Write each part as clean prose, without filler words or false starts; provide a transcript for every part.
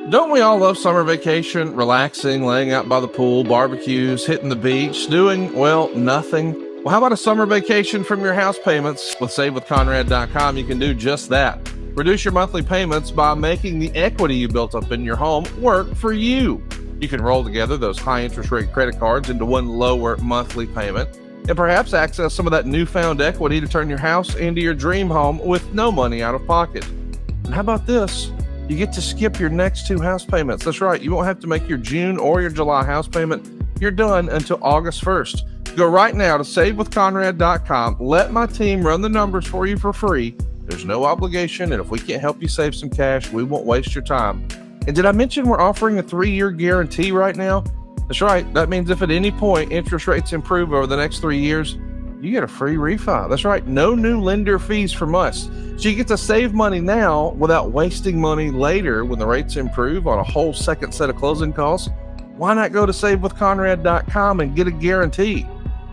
Don't we all love summer vacation, relaxing, laying out by the pool, barbecues, hitting the beach, doing, well, nothing? Well, how about a summer vacation from your house payments? With SaveWithConrad.com, you can do just that. Reduce your monthly payments by making the equity you built up in your home work for you. You can roll together those high interest rate credit cards into one lower monthly payment and perhaps access some of that newfound equity to turn your house into your dream home with no money out of pocket. And how about this? You get to skip your next 2 house payments. That's right. You won't have to make your June or your July house payment. You're done until August 1st. Go right now to SaveWithConrad.com. Let my team run the numbers for you for free. There's no obligation, and if we can't help you save some cash, we won't waste your time. And did I mention we're offering a 3-year guarantee right now? That's right. That means if at any point interest rates improve over the next 3 years, you get a free refi. That's right. No new lender fees from us. So you get to save money now without wasting money later when the rates improve on a whole second set of closing costs. Why not go to SaveWithConrad.com and get a guarantee?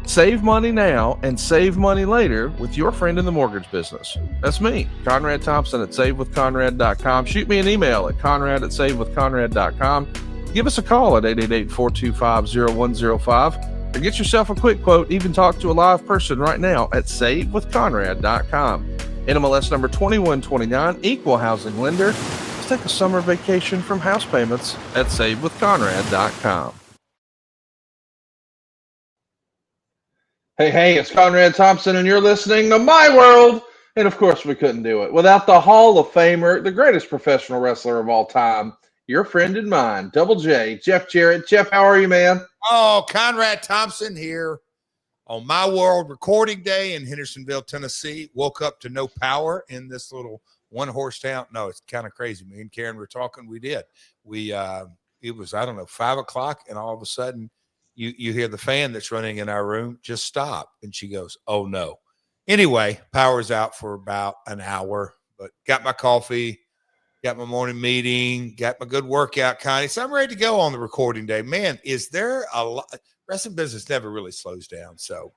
Save money now and save money later with your friend in the mortgage business. That's me, Conrad Thompson at SaveWithConrad.com. Shoot me an email at Conrad@SaveWithConrad.com. Give us a call at 888-425-0105. Or get yourself a quick quote, even talk to a live person right now at SaveWithConrad.com. NMLS number 2129, equal housing lender. Let's take a summer vacation from house payments at SaveWithConrad.com. Hey, it's Conrad Thompson, and you're listening to My World. And of course, we couldn't do it without the Hall of Famer, the greatest professional wrestler of all time, your friend and mine, Double J, Jeff Jarrett. Jeff, how are you, man? Oh, Conrad Thompson here on My World recording day in Hendersonville, Tennessee. Woke up to no power in this little one-horse town. No, it's kind of crazy. Me and Karen were talking. We did. It was, 5 o'clock, and all of a sudden you hear the fan that's running in our room just stop. And she goes, oh, no. Anyway, power's out for about an hour, but got my coffee, got my morning meeting, got my good workout, Connie. So I'm ready to go on the recording day. Man, is there a lot? Wrestling business never really slows down. So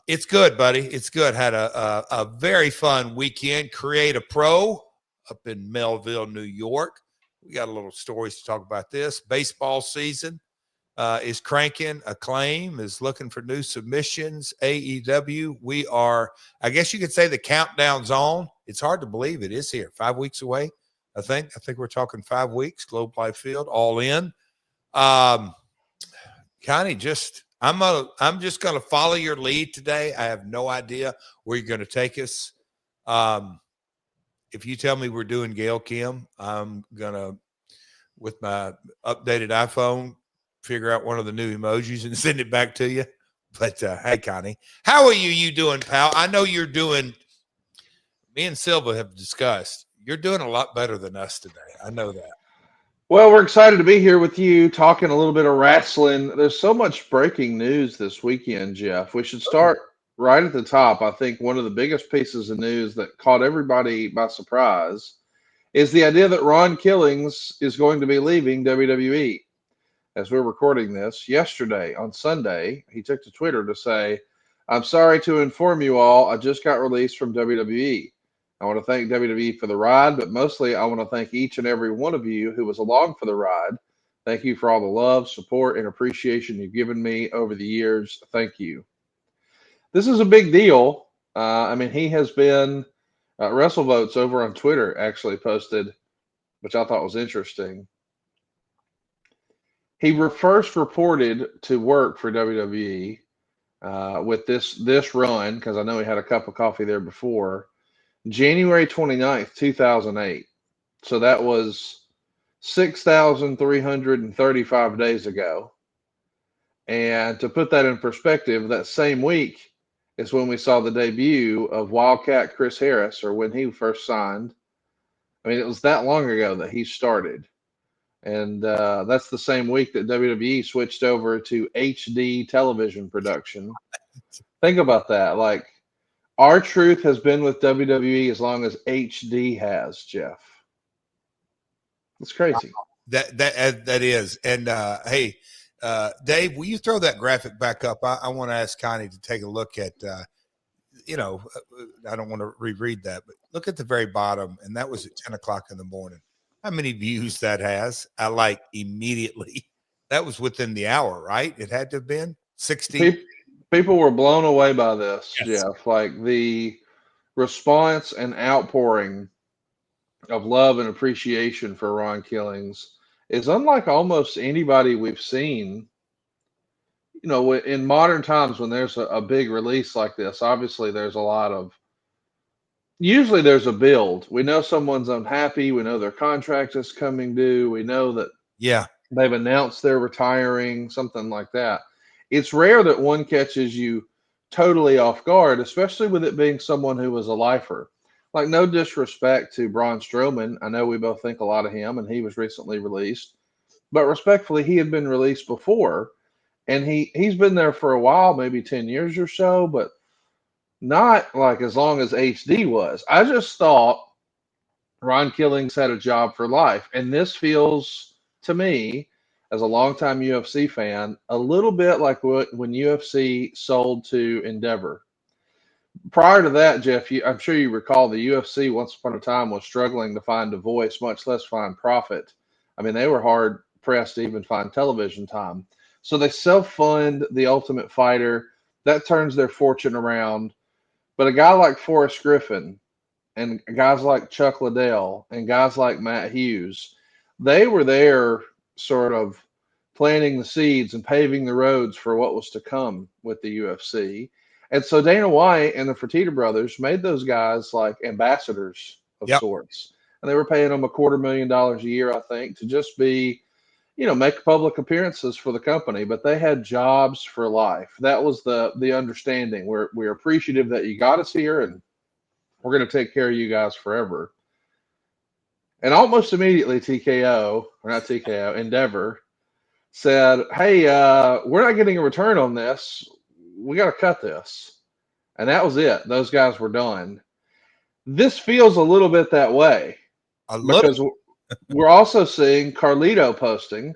it's good, buddy. It's good. Had a very fun weekend. Create a Pro up in Melville, New York. We got a little stories to talk about this. Baseball season is cranking. Acclaim is looking for new submissions. AEW, we are, I guess you could say the countdown's on. It's hard to believe it is here. 5 weeks away, I think. I think we're talking 5 weeks. Globe Life Field, all in. Connie, I'm just going to follow your lead today. I have no idea where you're going to take us. If you tell me we're doing Gail Kim, I'm going to, with my updated iPhone, figure out one of the new emojis and send it back to you. But hey, Connie, how are you doing, pal? I know you're doing, me and Silva have discussed, you're doing a lot better than us today. I know that. Well, we're excited to be here with you, talking a little bit of wrestling. There's so much breaking news this weekend, Jeff. We should start right at the top. I think one of the biggest pieces of news that caught everybody by surprise is the idea that Ron Killings is going to be leaving WWE. As we're recording this yesterday on Sunday, he took to Twitter to say, I'm sorry to inform you all, I just got released from WWE. I want to thank WWE for the ride, but mostly I want to thank each and every one of you who was along for the ride. Thank you for all the love, support, and appreciation you've given me over the years. Thank you. This is a big deal. He has been, WrestleVotes over on Twitter actually posted, which I thought was interesting. He first reported to work for WWE with this run, because I know he had a cup of coffee there before, January 29th, 2008. So that was 6,335 days ago. And to put that in perspective, that same week is when we saw the debut of Wildcat Chris Harris, or when he first signed. It was that long ago that he started. And that's the same week that WWE switched over to HD television production. Think about that. Like, R-Truth has been with WWE as long as HD has, Jeff. It's crazy. That is. And hey, Dave, will you throw that graphic back up? I want to ask Connie to take a look at, I don't want to reread that, but look at the very bottom. And that was at 10 o'clock in the morning. how many views that has? I like immediately. That was within the hour, right? It had to have been 60. People were blown away by this, Yes. Jeff. Like the response and outpouring of love and appreciation for Ron Killings is unlike almost anybody we've seen. In modern times when there's a big release like this, obviously usually there's a build. We know someone's unhappy. We know their contract is coming due. We know that Yeah. they've announced they're retiring, something like that. It's rare that one catches you totally off guard, especially with it being someone who was a lifer. Like, no disrespect to Braun Strowman. I know we both think a lot of him, and he was recently released. But respectfully, he had been released before, and he's been there for a while, maybe 10 years or so, but not like as long as HD was. I just thought Ron Killings had a job for life. And this feels to me, as a longtime UFC fan, a little bit like when UFC sold to Endeavor. Prior to that, Jeff, I'm sure you recall the UFC once upon a time was struggling to find a voice, much less find profit. I mean, they were hard pressed to even find television time. So they self fund The Ultimate Fighter. That turns their fortune around. But a guy like Forrest Griffin and guys like Chuck Liddell and guys like Matt Hughes, they were there sort of planting the seeds and paving the roads for what was to come with the UFC. And so Dana White and the Fertitta brothers made those guys like ambassadors of Yep. sorts. And they were paying them $250,000 a year, I think, to just be, make public appearances for the company. But they had jobs for life. That was the understanding. We're appreciative that you got us here, and we're going to take care of you guys forever. And almost immediately, Endeavor said, hey, we're not getting a return on this. We got to cut this. And that was it. Those guys were done. This feels a little bit that way because we're also seeing Carlito posting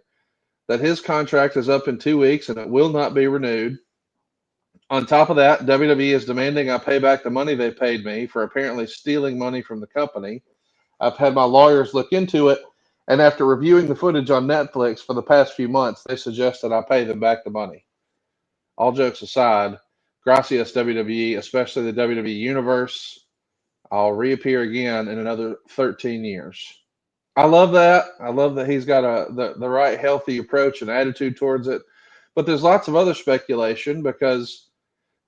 that his contract is up in 2 weeks and it will not be renewed. On top of that, WWE is demanding I pay back the money they paid me for apparently stealing money from the company. I've had my lawyers look into it, and after reviewing the footage on Netflix for the past few months, they suggested I pay them back the money. All jokes aside, gracias WWE, especially the WWE Universe. I'll reappear again in another 13 years. I love that. I love that he's got the right healthy approach and attitude towards it. But there's lots of other speculation because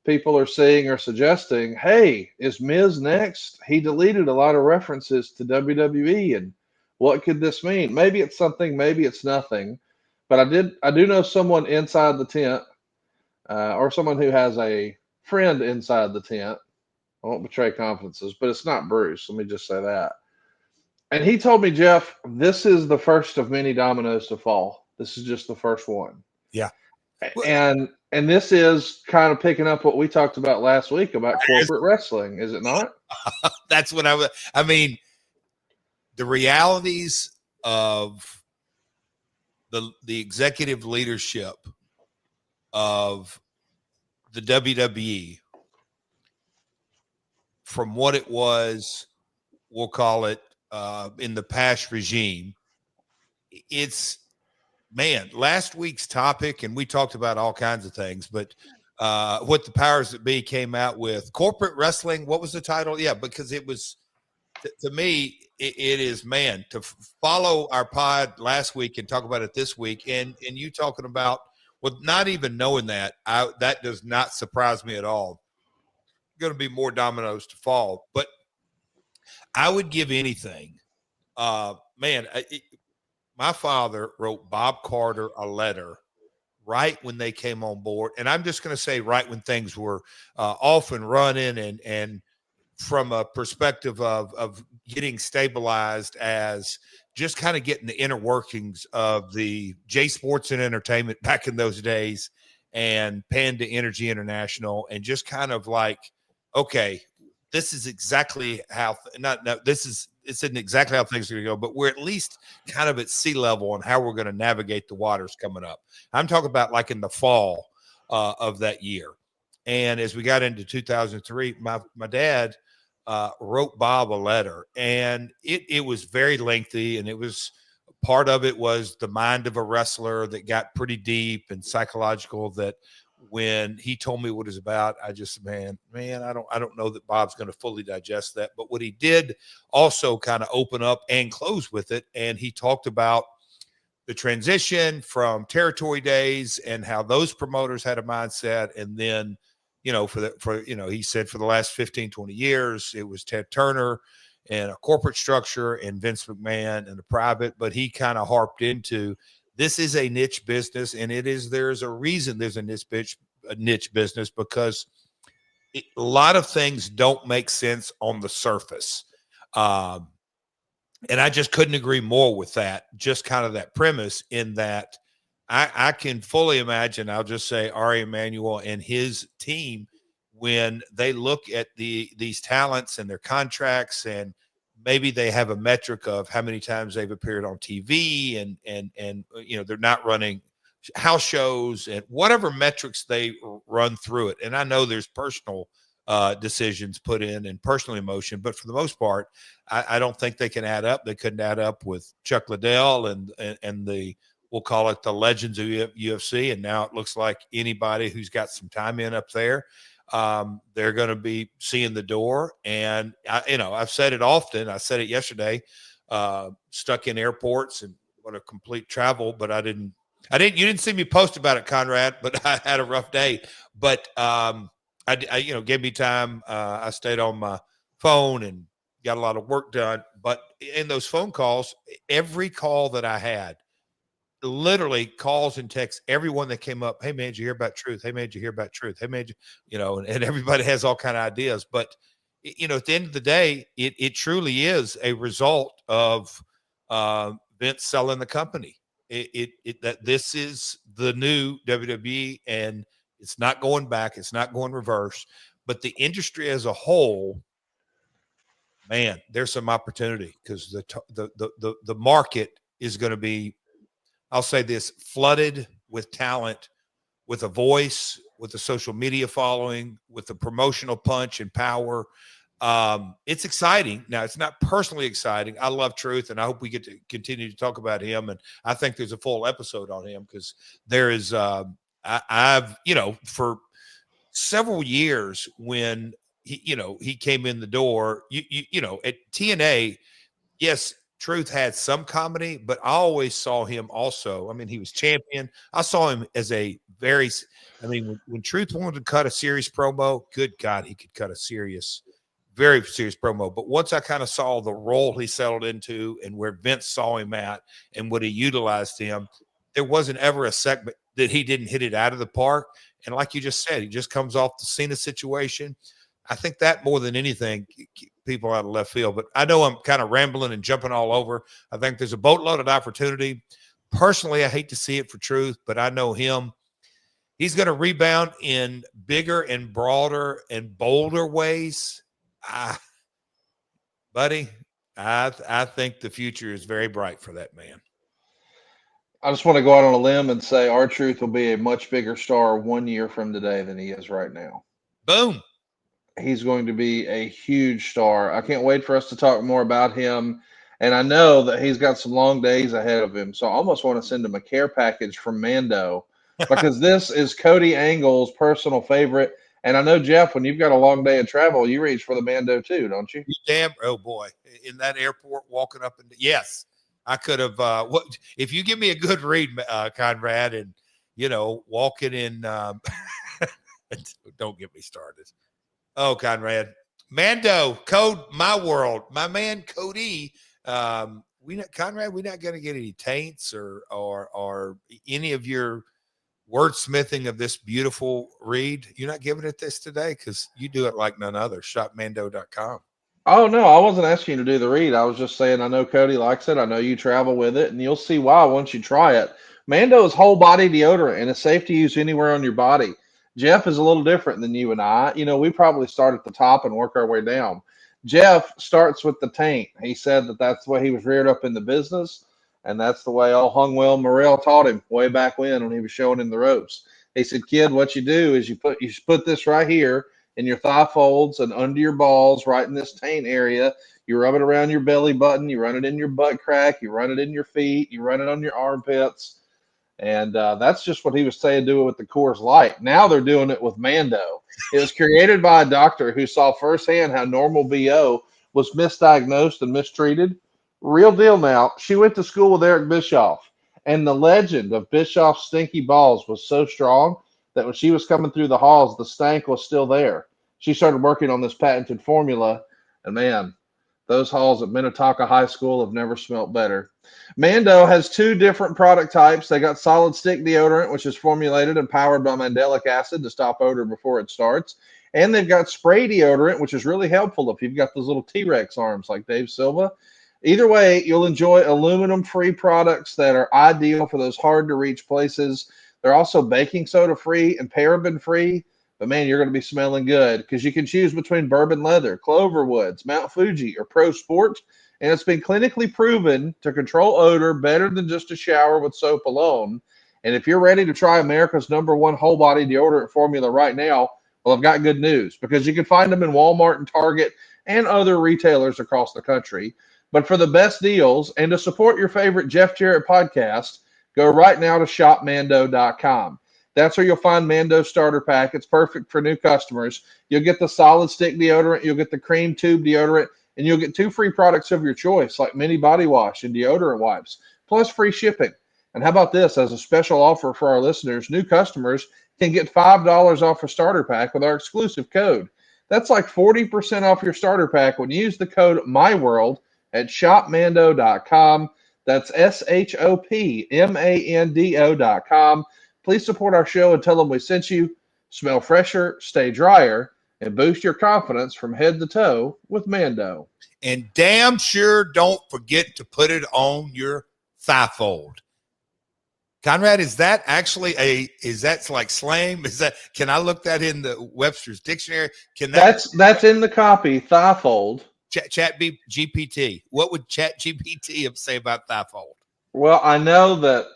people are saying or suggesting, hey, is Miz next? He deleted a lot of references to WWE, and what could this mean? Maybe it's something, maybe it's nothing. But I do know someone inside the tent, or someone who has a friend inside the tent. I won't betray confidences, but it's not Bruce. Let me just say that. And he told me, Jeff, this is the first of many dominoes to fall. This is just the first one. Yeah. And this is kind of picking up what we talked about last week about corporate wrestling, is it not? That's what I mean, the realities of the executive leadership of the WWE from what it was, we'll call it in the past regime. It's, man, last week's topic, and we talked about all kinds of things, but what the powers that be came out with, corporate wrestling. What was the title? Yeah, because it was, to me, it is, man, to follow our pod last week and talk about it this week, and you talking about, well, not even knowing that, that does not surprise me at all. Going to be more dominoes to fall, but I would give anything. Man, my father wrote Bob Carter a letter right when they came on board. And I'm just going to say right when things were off and running and from a perspective of getting stabilized as just kind of getting the inner workings of the J Sports and Entertainment back in those days and Panda Energy International and just kind of like, okay, this is exactly how this isn't exactly how things are going to go, but we're at least kind of at sea level on how we're going to navigate the waters coming up. I'm talking about like in the fall of that year. And as we got into 2003, my dad wrote Bob a letter, and it was very lengthy, and it was part of it was the mind of a wrestler that got pretty deep and psychological. That when he told me what it was about, I just man, I don't know that Bob's going to fully digest that. But what he did also kind of open up and close with it, and he talked about the transition from territory days and how those promoters had a mindset, and then he said for the last 15, 20 years, it was Ted Turner and a corporate structure and Vince McMahon and the private, but he kind of harped into this is a niche business, and there's a reason there's a niche business, because a lot of things don't make sense on the surface. And I just couldn't agree more with that, just kind of that premise, in that I can fully imagine, I'll just say Ari Emanuel and his team, when they look at these talents and their contracts, and maybe they have a metric of how many times they've appeared on TV, and they're not running house shows and whatever metrics they run through it. And I know there's personal decisions put in and personal emotion, but for the most part, I don't think they can add up. They couldn't add up with Chuck Liddell and the, we'll call it the legends of UFC. And now it looks like anybody who's got some time in up there, they're going to be seeing the door. And I've said it often. I said it yesterday, stuck in airports and what a complete travel, but you didn't see me post about it, Conrad, but I had a rough day, but, I gave me time. I stayed on my phone and got a lot of work done. But in those phone calls, every call that I had, literally calls and texts, everyone that came up, hey man, did you hear about Truth? Hey man, did you hear about Truth? Hey man, and everybody has all kind of ideas. But at the end of the day, it truly is a result of Vince selling the company. That this is the new WWE, and it's not going back, it's not going reverse. But the industry as a whole, man, there's some opportunity, because the market is going to be, I'll say this, flooded with talent, with a voice, with a social media following, with the promotional punch and power. It's exciting. Now, it's not personally exciting. I love Truth, and I hope we get to continue to talk about him. And I think there's a full episode on him, because there is, I've, for several years, when he came in the door, at TNA, yes, Truth had some comedy, but I always saw him also. I mean, he was champion. I saw him as a very, when Truth wanted to cut a serious promo, good God, he could cut a very serious promo. But once I kind of saw the role he settled into and where Vince saw him at and what he utilized him, there wasn't ever a segment that he didn't hit it out of the park. And like you just said, he just comes off the Cena situation. I think that more than anything, people out of left field. But I know I'm kind of rambling and jumping all over. I think there's a boatload of opportunity. Personally, I hate to see it for Truth, but I know him. He's going to rebound in bigger and broader and bolder ways. Buddy, I think the future is very bright for that man. I just want to go out on a limb and say R-Truth will be a much bigger star 1 year from today than he is right now. Boom. He's going to be a huge star. I can't wait for us to talk more about him. And I know that he's got some long days ahead of him. So I almost want to send him a care package from Mando, because this is Cody Angle's personal favorite. And I know, Jeff, when you've got a long day of travel, you reach for the Mando too, don't you? Oh boy. In that airport, walking up and yes, I could have, if you give me a good read, Conrad, and, walking in, don't get me started. Oh, Conrad, Mando, Code My World, my man Cody. Conrad, we're not going to get any taints or any of your wordsmithing of this beautiful read. You're not giving it this today, because you do it like none other. Shopmando.com. Oh, no, I wasn't asking you to do the read. I was just saying, I know Cody likes it. I know you travel with it, and you'll see why once you try it. Mando is whole body deodorant, and it's safe to use anywhere on your body. Jeff is a little different than you and I. We probably start at the top and work our way down. Jeff starts with the taint. He said that that's the way he was reared up in the business, and that's the way old Hungwell Morrell taught him way back when he was showing him the ropes. He said, kid, what you do is you put this right here, in your thigh folds and under your balls, right in this taint area. You rub it around your belly button. You run it in your butt crack. You run it in your feet. You run it on your armpits. And that's just what he was saying, do it with the Coors Light. Now they're doing it with Mando. It was created by a doctor who saw firsthand how normal BO was misdiagnosed and mistreated. Real deal now. She went to school with Eric Bischoff, and the legend of Bischoff's stinky balls was so strong that when she was coming through the halls, the stank was still there. She started working on this patented formula, and man, those halls at Minnetonka High School have never smelt better. Mando has two different product types. They got solid stick deodorant, which is formulated and powered by mandelic acid to stop odor before it starts. And they've got spray deodorant, which is really helpful if you've got those little T-Rex arms like Dave Silva. Either way, you'll enjoy aluminum-free products that are ideal for those hard-to-reach places. They're also baking soda-free and paraben-free. But, man, you're going to be smelling good because you can choose between Bourbon Leather, Cloverwoods, Mount Fuji, or Pro Sport. And it's been clinically proven to control odor better than just a shower with soap alone. And if you're ready to try America's #1 whole body deodorant formula right now, well, I've got good news because you can find them in Walmart and Target and other retailers across the country. But for the best deals and to support your favorite Jeff Jarrett podcast, go right now to shopmando.com. That's where you'll find Mando Starter Pack. It's perfect for new customers. You'll get the solid stick deodorant, you'll get the cream tube deodorant, and you'll get 2 free products of your choice, like mini body wash and deodorant wipes, plus free shipping. And how about this? As a special offer for our listeners, new customers can get $5 off a starter pack with our exclusive code. That's like 40% off your starter pack when you use the code MyWorld at shopmando.com. That's shopmando.com. Please support our show and tell them we sent you. Smell fresher, stay drier, and boost your confidence from head to toe with Mando. And damn sure don't forget to put it on your thigh fold. Conrad, is that actually is that like slang? Can I look that in the Webster's dictionary? That's in the copy, thigh fold. Chat GPT. What would Chat GPT say about thigh fold? Well, I know that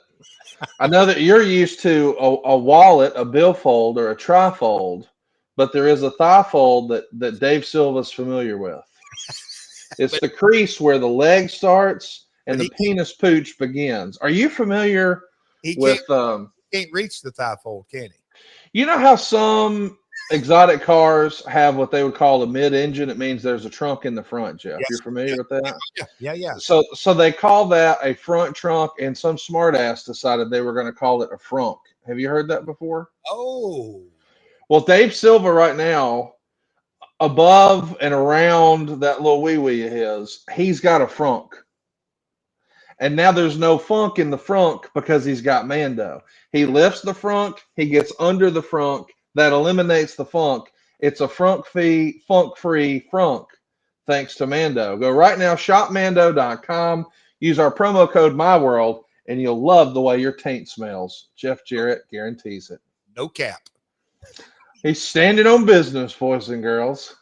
you're used to a wallet, a billfold, or a trifold, but there is a thigh fold that Dave Silva's familiar with. It's the crease where the leg starts and the penis pooch begins. Are you familiar with? He can't reach the thigh fold, can he? You know how some exotic cars have what they would call a mid-engine? It means there's a trunk in the front, Jeff. Yes. You're familiar with that? Yeah. So they call that a front trunk, and some smartass decided they were going to call it a frunk. Have you heard that before? Oh. Well, Dave Silva right now, above and around that little wee-wee of his, he's got a frunk. And now there's no funk in the frunk because he's got Mando. He lifts the frunk, he gets under the frunk. That eliminates the funk. It's a funk-free frunk, thanks to Mando. Go right now, shopmando.com. Use our promo code MyWorld, and you'll love the way your taint smells. Jeff Jarrett guarantees it. No cap. He's standing on business, boys and girls.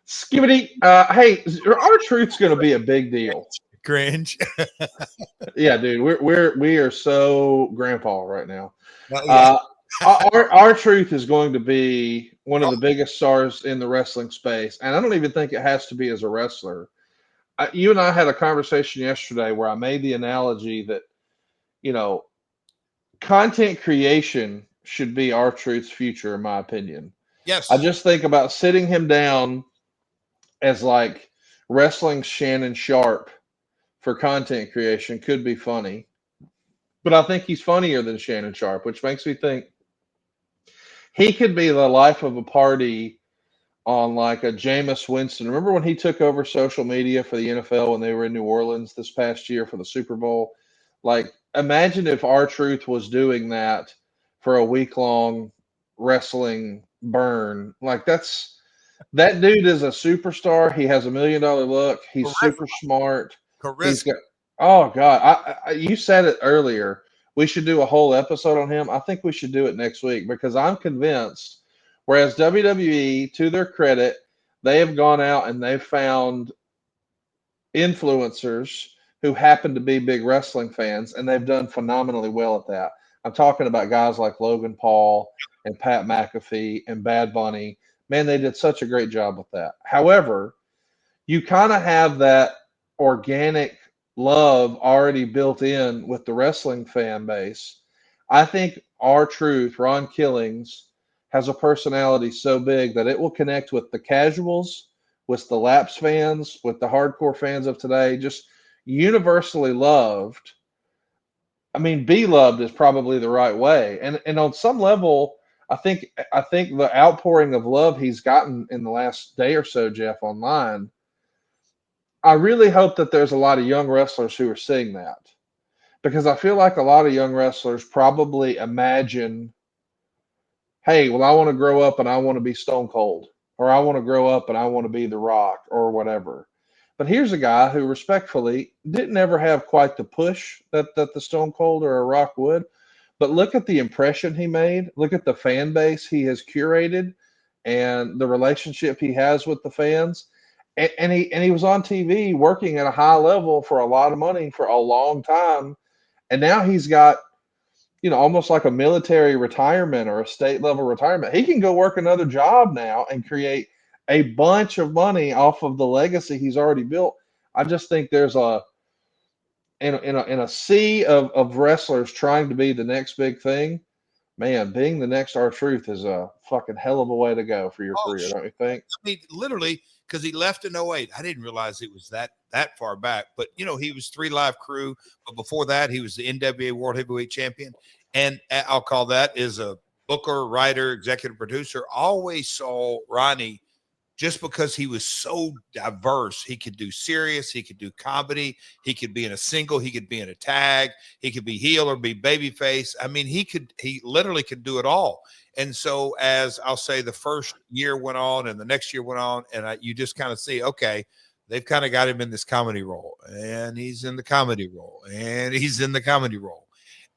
Skibbity. Hey, our truth's going to be a big deal. Cringe. Yeah, dude, we are so grandpa right now. Our truth is going to be one of the biggest stars in the wrestling space, and I don't even think it has to be as a wrestler. You and I had a conversation yesterday where I made the analogy that, content creation should be our truth's future, in my opinion. Yes. I just think about sitting him down as like wrestling Shannon Sharp for content creation could be funny, but I think he's funnier than Shannon Sharp, which makes me think he could be the life of a party on like a Jameis Winston. Remember when he took over social media for the NFL when they were in New Orleans this past year for the Super Bowl? Like, imagine if R-Truth was doing that for a week-long wrestling burn. Like, that dude is a superstar. He has $1 million look. He's super smart. Oh, God. You said it earlier. We should do a whole episode on him. I think we should do it next week because I'm convinced, whereas WWE, to their credit, they have gone out and they've found influencers who happen to be big wrestling fans, and they've done phenomenally well at that. I'm talking about guys like Logan Paul and Pat McAfee and Bad Bunny. Man, they did such a great job with that. However, you kind of have that organic love already built in with the wrestling fan base. I think R-Truth, Ron Killings, has a personality so big that it will connect with the casuals, with the lapsed fans, with the hardcore fans of today, just universally loved. I mean, be loved is probably the right way. And on some level, I think the outpouring of love he's gotten in the last day or so, Jeff, online, I really hope that there's a lot of young wrestlers who are seeing that, because I feel like a lot of young wrestlers probably imagine, hey, well, I want to grow up and I want to be Stone Cold, or I want to grow up and I want to be The Rock, or whatever. But here's a guy who respectfully didn't ever have quite the push that the Stone Cold or a Rock would. But look at the impression he made. Look at the fan base he has curated and the relationship he has with the fans. And he was on TV working at a high level for a lot of money for a long time. And now he's got, almost like a military retirement or a state level retirement. He can go work another job now and create a bunch of money off of the legacy he's already built. I just think there's in a sea of wrestlers trying to be the next big thing. Man, being the next R-Truth is a fucking hell of a way to go for your Oh, career, sure. don't you think? I mean, literally, because he left in '08. I didn't realize it was that far back. But he was 3 Live Crew. But before that, he was the NWA World Heavyweight Champion. And I'll call that is a booker, writer, executive producer. Always saw Ronnie, just because he was so diverse. He could do serious, he could do comedy, he could be in a single, he could be in a tag, he could be heel or be babyface. I mean, he literally could do it all. And so, as I'll say, the first year went on and the next year went on, and you just kind of see, okay, they've kind of got him in this comedy role, and he's in the comedy role, and he's in the comedy role.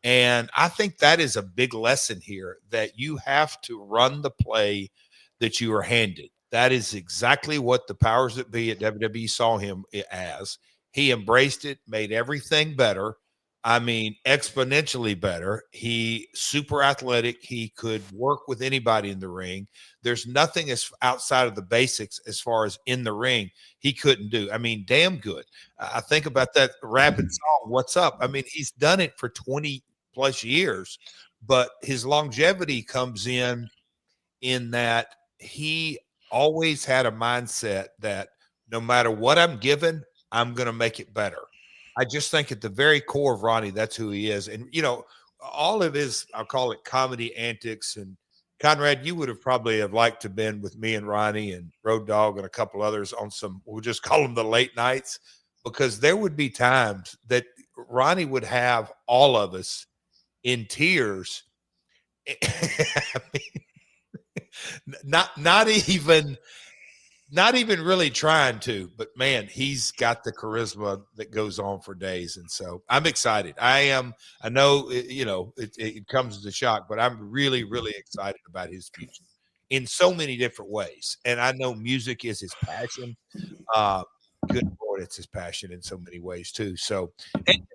And I think that is a big lesson here, that you have to run the play that you are handed. That is exactly what the powers that be at WWE saw him as. He embraced it, made everything better. I mean, exponentially better. He super athletic. He could work with anybody in the ring. There's nothing as outside of the basics as far as in the ring he couldn't do. I mean, damn good. I think about that rapid song, "What's Up?" I mean, he's done it for 20 plus years, but his longevity comes in that he always had a mindset that no matter what I'm given, I'm going to make it better. I just think at the very core of Ronnie, that's who he is. And, all of his, I'll call it comedy antics. And Conrad, you would have probably have liked to have been with me and Ronnie and Road Dogg and a couple others on some, we'll just call them the late nights, because there would be times that Ronnie would have all of us in tears. I mean, not even really trying to, but man, he's got the charisma that goes on for days. And so I'm excited. I know it comes as a shock, but I'm really, really excited about his future in so many different ways. And I know music is his passion. uh Good Lord, it's his passion in so many ways too. So, and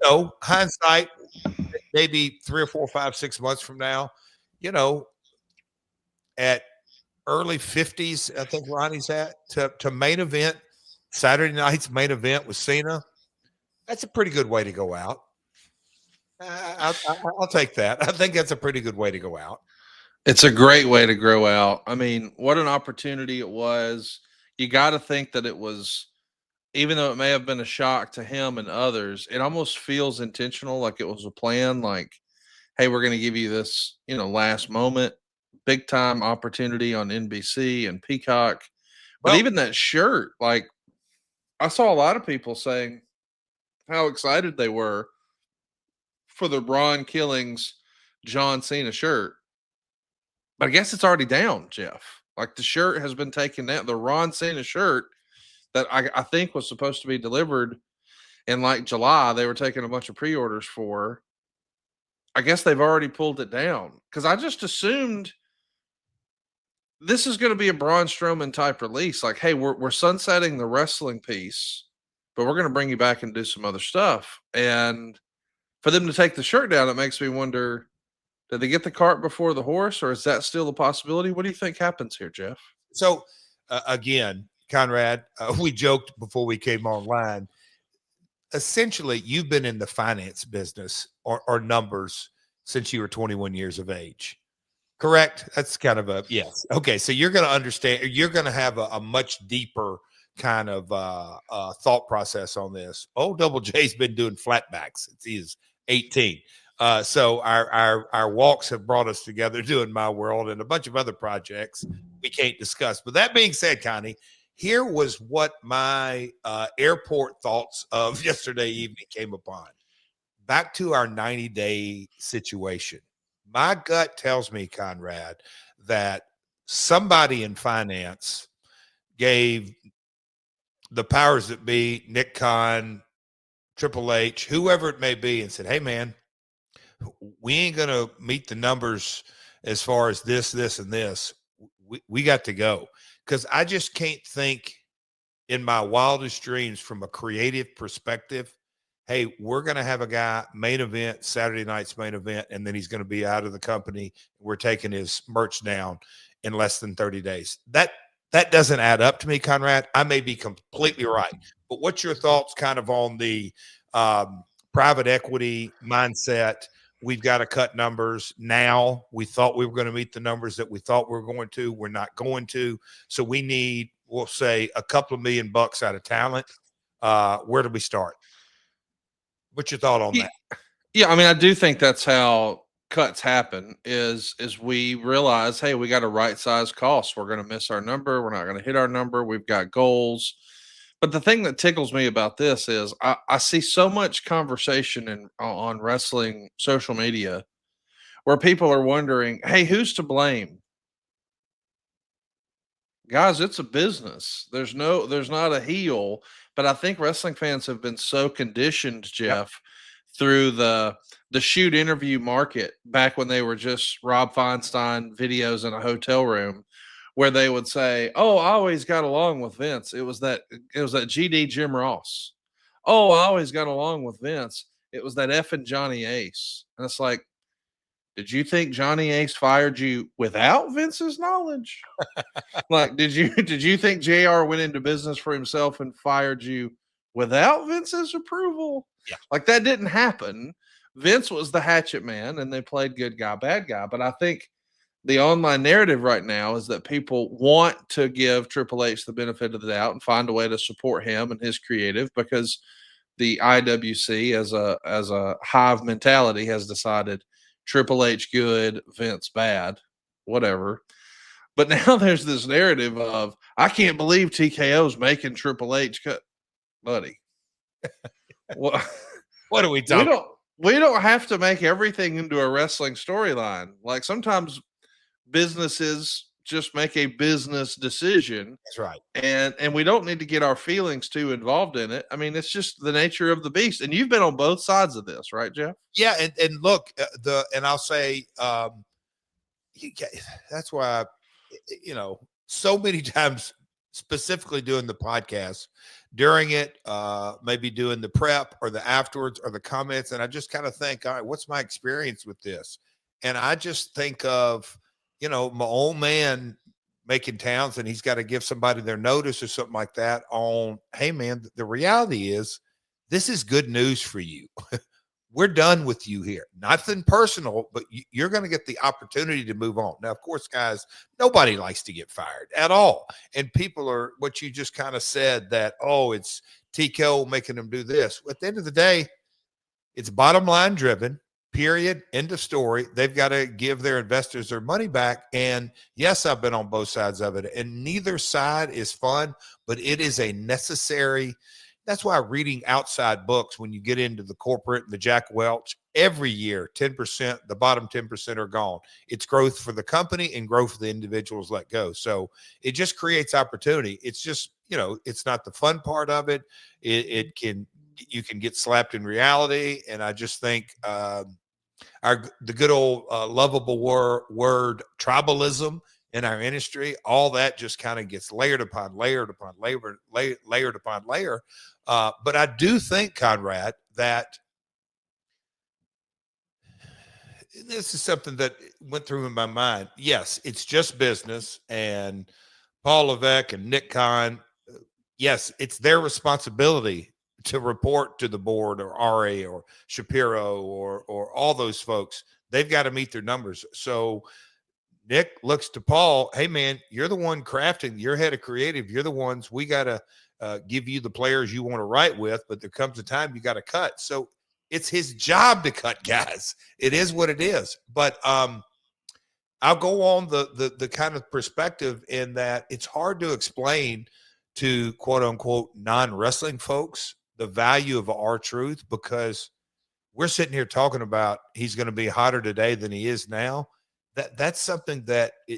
hindsight, maybe 3 or 4, 5, 6 months from now, you know at early 50s, I think Ronnie's at, to main event Saturday night's main event with Cena. That's a pretty good way to go out. I'll take that. I think that's a pretty good way to go out. It's a great way to grow out. I mean, what an opportunity it was. You got to think that it was, even though it may have been a shock to him and others, it almost feels intentional, like it was a plan. Like, hey, we're going to give you this, last moment, big time opportunity on NBC and Peacock. But Well, even that shirt, like, I saw a lot of people saying how excited they were for the Ron Killings John Cena shirt. But I guess it's already down, Jeff. Like, the shirt has been taken down. The Ron Cena shirt that I think was supposed to be delivered in like July, they were taking a bunch of pre-orders for. I guess they've already pulled it down, because I just assumed this is going to be a Braun Strowman type release. Like, hey, we're sunsetting the wrestling piece, but we're going to bring you back and do some other stuff. And for them to take the shirt down, it makes me wonder, did they get the cart before the horse, or is that still a possibility? What do you think happens here, Jeff? So again, Conrad, we joked before we came online. Essentially, you've been in the finance business or numbers since you were 21 years of age. Correct? That's kind of a yes. Okay, so you're going to understand. You're going to have a much deeper kind of thought process on this. Oh, Double J's been doing flatbacks since he's 18. So our walks have brought us together doing My World and a bunch of other projects we can't discuss. But that being said, Connie, here was what my airport thoughts of yesterday evening came upon. Back to our 90-day situation. My gut tells me, Conrad, that somebody in finance gave the powers that be, Nick Khan, Triple H, whoever it may be, and said, hey, man, we ain't going to meet the numbers as far as this, and this. We got to go. Because I just can't think in my wildest dreams from a creative perspective, hey, we're going to have a guy main event, Saturday night's main event, and then he's going to be out of the company. We're taking his merch down in less than 30 days. That doesn't add up to me, Conrad. I may be completely right. But what's your thoughts kind of on the private equity mindset? We've got to cut numbers now. We thought we were going to meet the numbers that we thought we were going to. We're not going to. So we need, we'll say, a couple of $1 million out of talent. Where do we start? What's your thought on that? Yeah, I mean, I do think that's how cuts happen is we realize, hey, we got a right size cost. We're going to miss our number. We're not going to hit our number. We've got goals. But the thing that tickles me about this is I see so much conversation on wrestling social media where people are wondering, hey, who's to blame? Guys, it's a business. There's not a heel, but I think wrestling fans have been so conditioned, Jeff, through the shoot interview market back when they were just Rob Feinstein videos in a hotel room where they would say, "Oh, I always got along with Vince." It was that GD Jim Ross. "Oh, I always got along with Vince." It was that effing Johnny Ace. And it's like, did you think Johnny Ace fired you without Vince's knowledge? Like, did you think JR went into business for himself and fired you without Vince's approval? Yeah. Like, that didn't happen. Vince was the hatchet man and they played good guy, bad guy. But I think the online narrative right now is that people want to give Triple H the benefit of the doubt and find a way to support him and his creative, because the IWC as a hive mentality has decided Triple H good, Vince bad, whatever. But now there's this narrative of, I can't believe TKO's making Triple H cut, buddy. What are we talking? We don't have to make everything into a wrestling storyline. Like, sometimes businesses just make a business decision. That's right. And we don't need to get our feelings too involved in it. I mean, it's just the nature of the beast. And you've been on both sides of this, right, Jeff? Yeah, and look, and I'll say, that's why, so many times, specifically doing the podcast, during it, maybe doing the prep or the afterwards or the comments, and I just kind of think, all right, what's my experience with this? And I just think of, my old man making towns, and he's got to give somebody their notice or something like that on, hey, man, the reality is this is good news for you. We're done with you here. Nothing personal, but you're going to get the opportunity to move on. Now, of course, guys, nobody likes to get fired at all. And people are, what you just kind of said, that, oh, it's TKO making them do this. At the end of the day, it's bottom line driven, period, end of story. They've got to give their investors their money back. And yes, I've been on both sides of it. And neither side is fun, but it is a necessary. That's why reading outside books, when you get into the corporate and the Jack Welch, every year, 10%, the bottom 10% are gone. It's growth for the company and growth for the individuals let go. So it just creates opportunity. It's just, it's not the fun part of it. You can get slapped in reality. And I just think the good old lovable word tribalism in our industry, all that just kind of gets layered upon layered upon layered upon layer. But I do think, Conrad, that this is something that went through in my mind. Yes, it's just business, and Paul Levesque and Nick Khan, yes, it's their responsibility to report to the board or RA or Shapiro or all those folks. They've got to meet their numbers. So Nick looks to Paul, hey, man, you're the one crafting, you're head of creative. You're the ones, we got to give you the players you want to write with, but there comes a time you got to cut. So it's his job to cut guys. It is what it is. But I'll go on the kind of perspective in that it's hard to explain to quote unquote non-wrestling folks the value of R-Truth, because we're sitting here talking about he's going to be hotter today than he is now. That's something that you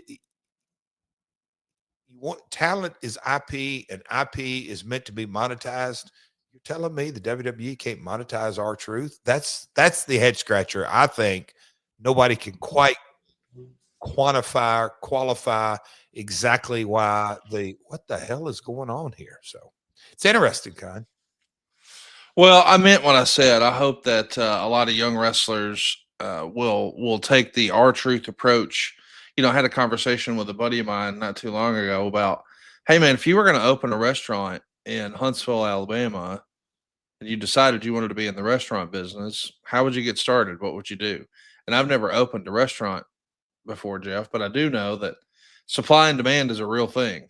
want. Talent is IP, and IP is meant to be monetized. You're telling me the WWE can't monetize R-Truth? That's the head scratcher. I think nobody can quite quantify or qualify exactly why what the hell is going on here. So it's interesting, Con. Well, I meant what I said. I hope that a lot of young wrestlers will take the R-Truth approach. You know, I had a conversation with a buddy of mine not too long ago about, hey man, if you were going to open a restaurant in Huntsville, Alabama, and you decided you wanted to be in the restaurant business, how would you get started? What would you do? And I've never opened a restaurant before, Jeff, but I do know that supply and demand is a real thing.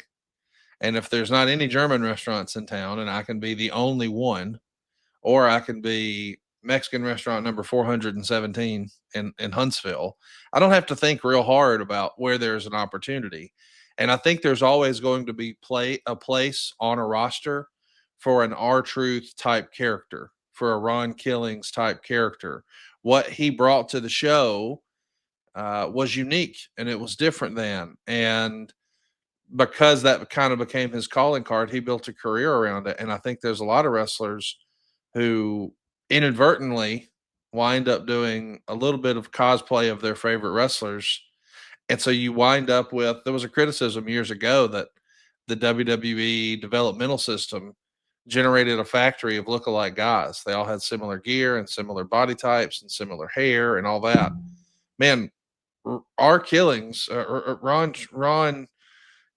And if there's not any German restaurants in town and I can be the only one, or I can be Mexican restaurant number 417 in Huntsville, I don't have to think real hard about where there's an opportunity. And I think there's always going to be a place on a roster for an R-Truth type character, for a Ron Killings type character. What he brought to the show was unique and it was different than. And because that kind of became his calling card, he built a career around it. And I think there's a lot of wrestlers who inadvertently wind up doing a little bit of cosplay of their favorite wrestlers. And so you wind up with, there was a criticism years ago that the WWE developmental system generated a factory of lookalike guys. They all had similar gear and similar body types and similar hair and all that. Man, our Killings, Ron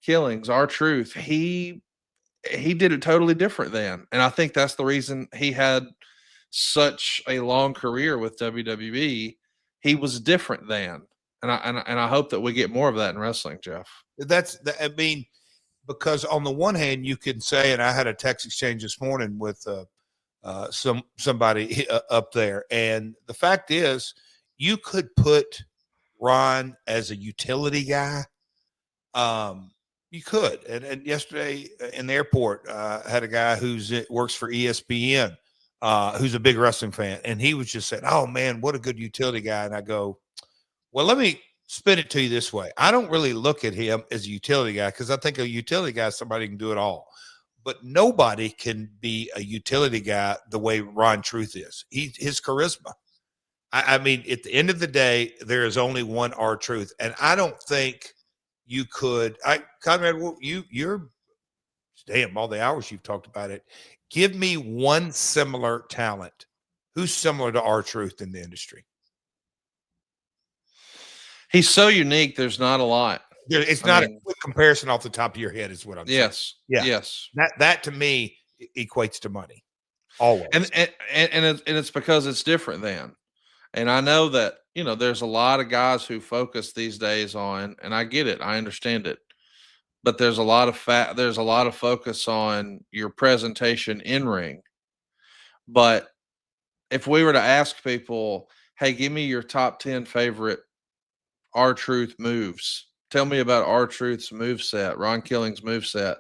Killings, R-Truth, he did it totally different then. And I think that's the reason he had such a long career with WWE. He was different then. And I hope that we get more of that in wrestling, Jeff. I mean, because on the one hand, you can say, and I had a text exchange this morning with somebody up there, and the fact is, you could put Ron as a utility guy. You could. And yesterday in the airport, I had a guy works for ESPN, who's a big wrestling fan. And he was just saying, oh man, what a good utility guy. And I go, well, let me spin it to you this way. I don't really look at him as a utility guy, because I think a utility guy is somebody who can do it all. But nobody can be a utility guy the way Ron Truth is. His charisma. I mean, at the end of the day, there is only one R-Truth. And I don't think you could. Conrad, you're damn, all the hours you've talked about it. Give me one similar talent who's similar to R-Truth in the industry. He's so unique. There's not a lot. It's not a quick comparison off the top of your head, is what I'm saying. Yeah. Yes. That to me equates to money. Always. And it's because it's different then. And I know that, you know, there's a lot of guys who focus these days on, and I get it, I understand it, but there's a lot of focus on your presentation in ring. But if we were to ask people, hey, give me your top 10 favorite R-Truth moves. Tell me about R-Truth's moveset, Ron Killings' moveset.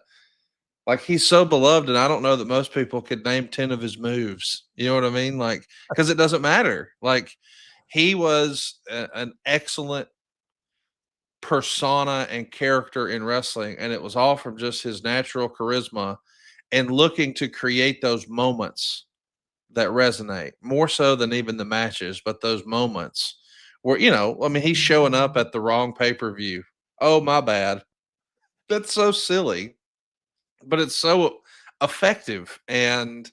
Like, he's so beloved, and I don't know that most people could name 10 of his moves. You know what I mean? Like, because it doesn't matter. Like, he was an excellent persona and character in wrestling, and it was all from just his natural charisma and looking to create those moments that resonate more so than even the matches, but those moments where, you know, I mean, he's showing up at the wrong pay-per-view. Oh, my bad. That's so silly, but it's so effective. And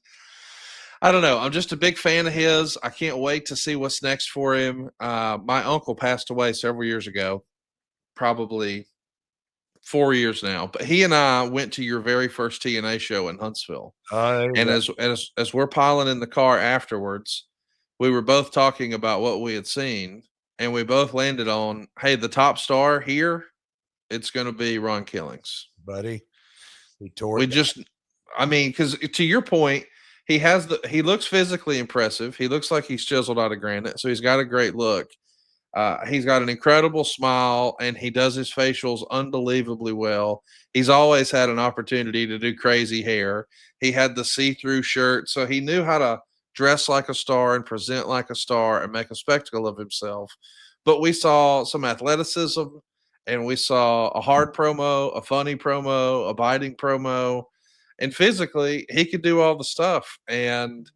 I don't know. I'm just a big fan of his. I can't wait to see what's next for him. My uncle passed away several years ago, probably 4 years now. But he and I went to your very first TNA show in Huntsville. And as we're piling in the car afterwards, we were both talking about what we had seen, and we both landed on, hey, the top star here, it's going to be Ron Killings. Buddy. He tore We it just, I mean, because to your point, he looks physically impressive. He looks like he's chiseled out of granite. So he's got a great look. He's got an incredible smile, and he does his facials unbelievably well. He's always had an opportunity to do crazy hair. He had the see-through shirt, so he knew how to dress like a star and present like a star and make a spectacle of himself. But we saw some athleticism, and we saw a hard promo, a funny promo, a biting promo, and physically he could do all the stuff. And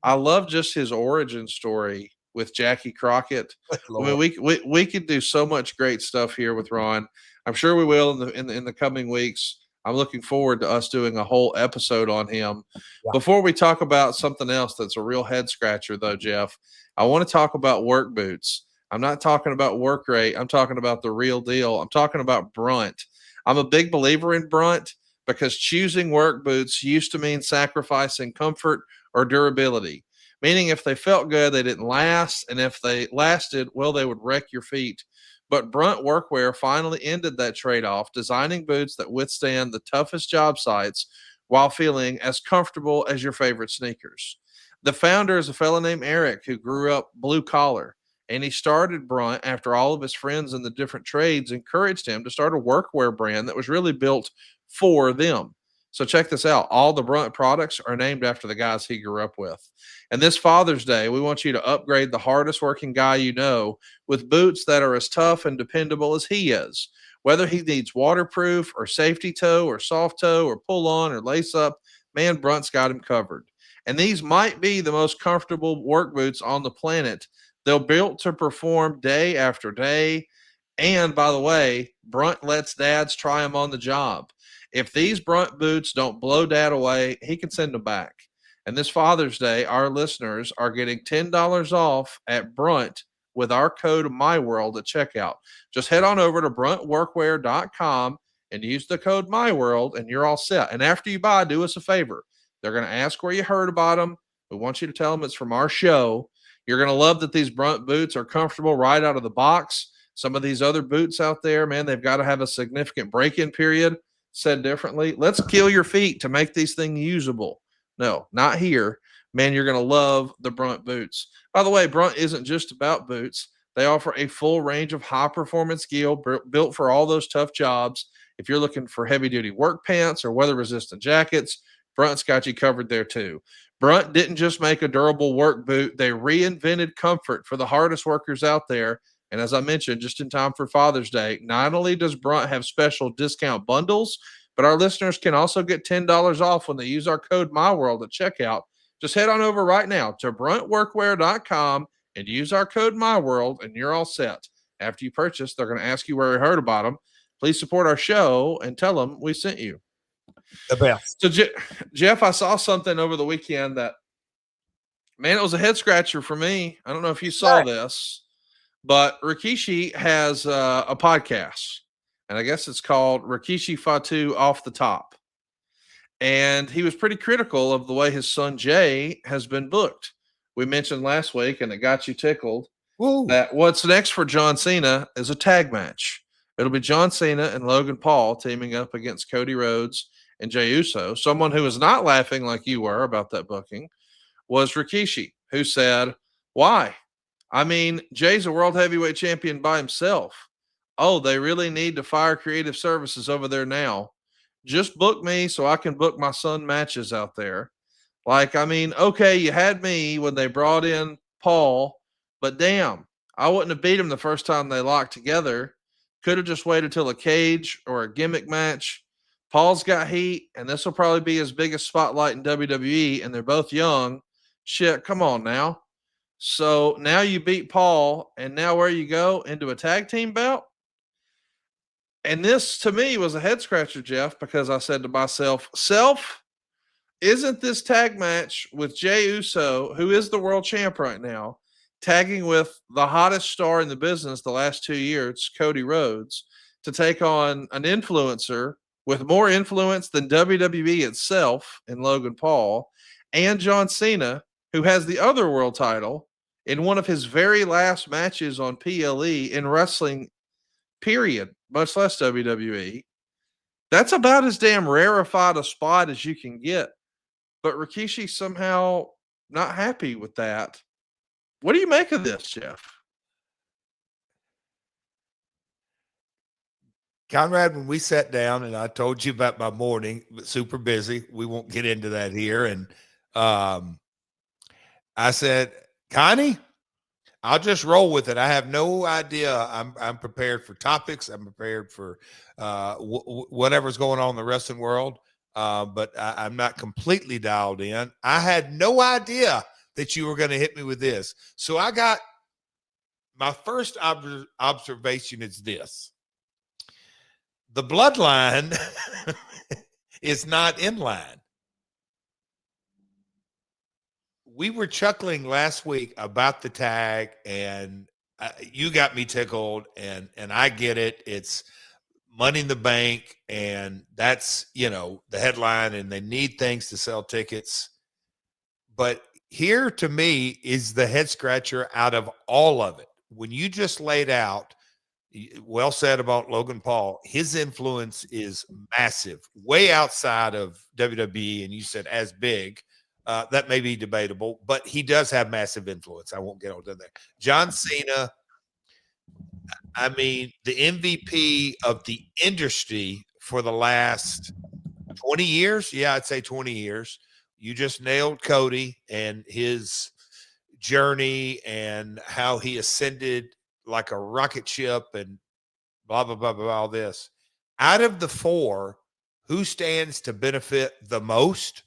I love just his origin story with Jackie Crockett. I mean, we could do so much great stuff here with Ron. I'm sure we will in the coming weeks. I'm looking forward to us doing a whole episode on him. Yeah. Before we talk about something else that's a real head scratcher, though, Jeff, I want to talk about work boots. I'm not talking about work rate. I'm talking about the real deal. I'm talking about Brunt. I'm a big believer in Brunt because choosing work boots used to mean sacrificing comfort or durability, meaning if they felt good, they didn't last. And if they lasted, well, they would wreck your feet. But Brunt Workwear finally ended that trade-off, designing boots that withstand the toughest job sites while feeling as comfortable as your favorite sneakers. The founder is a fellow named Eric who grew up blue collar, and he started Brunt after all of his friends in the different trades encouraged him to start a workwear brand that was really built for them. So check this out. All the Brunt products are named after the guys he grew up with. And this Father's Day, we want you to upgrade the hardest working guy you know with boots that are as tough and dependable as he is. Whether he needs waterproof or safety toe or soft toe or pull on or lace up, man, Brunt's got him covered. And these might be the most comfortable work boots on the planet. They're built to perform day after day. And by the way, Brunt lets dads try them on the job. If these Brunt boots don't blow dad away, he can send them back. And this Father's Day, our listeners are getting $10 off at Brunt with our code MyWorld at checkout. Just head on over to bruntworkwear.com and use the code MyWorld, and you're all set. And after you buy, do us a favor. They're going to ask where you heard about them. We want you to tell them it's from our show. You're going to love that these Brunt boots are comfortable right out of the box. Some of these other boots out there, man, they've got to have a significant break-in period. Said differently, let's kill your feet to make these things usable. No, not here. Man, you're going to love the Brunt boots. By the way, Brunt isn't just about boots. They offer a full range of high-performance gear built for all those tough jobs. If you're looking for heavy-duty work pants or weather-resistant jackets, Brunt's got you covered there too. Brunt didn't just make a durable work boot. They reinvented comfort for the hardest workers out there. And as I mentioned, just in time for Father's Day, not only does Brunt have special discount bundles, but our listeners can also get $10 off when they use our code MyWorld at checkout. Just head on over right now to bruntworkwear.com and use our code MyWorld, and you're all set. After you purchase, they're going to ask you where you heard about them. Please support our show and tell them we sent you. The best. So, Jeff, I saw something over the weekend that, man, it was a head scratcher for me. I don't know if you saw this. But Rikishi has a podcast, and I guess it's called Rikishi Fatu Off the Top. And he was pretty critical of the way his son Jay has been booked. We mentioned last week, and it got you tickled, that what's next for John Cena is a tag match. It'll be John Cena and Logan Paul teaming up against Cody Rhodes and Jey Uso. Someone who was not laughing like you were about that booking was Rikishi, who said, why? I mean, Jay's a world heavyweight champion by himself. Oh, they really need to fire creative services over there now. Just book me so I can book my son matches out there. Like, I mean, okay, you had me when they brought in Paul, but damn, I wouldn't have beat him the first time they locked together. Could have just waited till a cage or a gimmick match. Paul's got heat, and this will probably be his biggest spotlight in WWE, and they're both young. Shit, come on now. So now you beat Paul, and now where you go? Into a tag team bout? And this, to me, was a head scratcher, Jeff, because I said to myself, isn't this tag match with Jey Uso, who is the world champ right now, tagging with the hottest star in the business the last 2 years, Cody Rhodes? to take on an influencer with more influence than WWE itself in Logan Paul and John Cena, who has the other world title in one of his very last matches on PLE in wrestling, period, much less WWE. That's about as damn rarefied a spot as you can get. But Rikishi somehow not happy with that. What do you make of this, Jeff? Conrad, when we sat down and I told you about my morning, super busy, we won't get into that here. And I said, Connie, I'll just roll with it. I have no idea. I'm prepared for topics. I'm prepared for whatever's going on in the wrestling world. But I'm not completely dialed in. I had no idea that you were going to hit me with this. So I got my first observation is this. The Bloodline is not in line. We were chuckling last week about the tag, and you got me tickled, and I get it. It's Money in the Bank, and that's, the headline, and they need things to sell tickets. But here, to me, is the head scratcher out of all of it. When you just laid out, well said about Logan Paul, his influence is massive, way outside of WWE, and you said as big. That may be debatable, but he does have massive influence. I won't get into that. John Cena, I mean, the MVP of the industry for the last 20 years. Yeah, I'd say 20 years. You just nailed Cody and his journey and how he ascended like a rocket ship and blah, blah, blah, blah, all this. Out of the four, who stands to benefit the most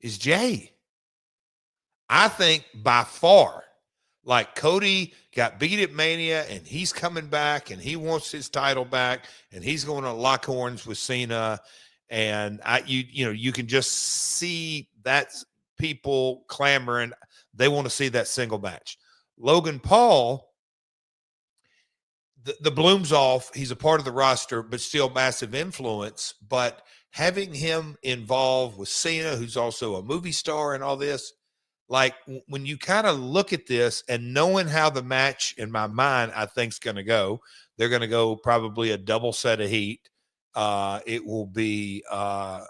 is Jay. I think by far, like Cody got beat at Mania and he's coming back and he wants his title back and he's going to lock horns with Cena. And you can just see that people clamoring. They want to see that single match. Logan Paul, the bloom's off. He's a part of the roster, but still massive influence. But having him involved with Cena, who's also a movie star and all this, like when you kind of look at this and knowing how the match in my mind, I think is going to go, they're going to go probably a double set of heat. It will be, and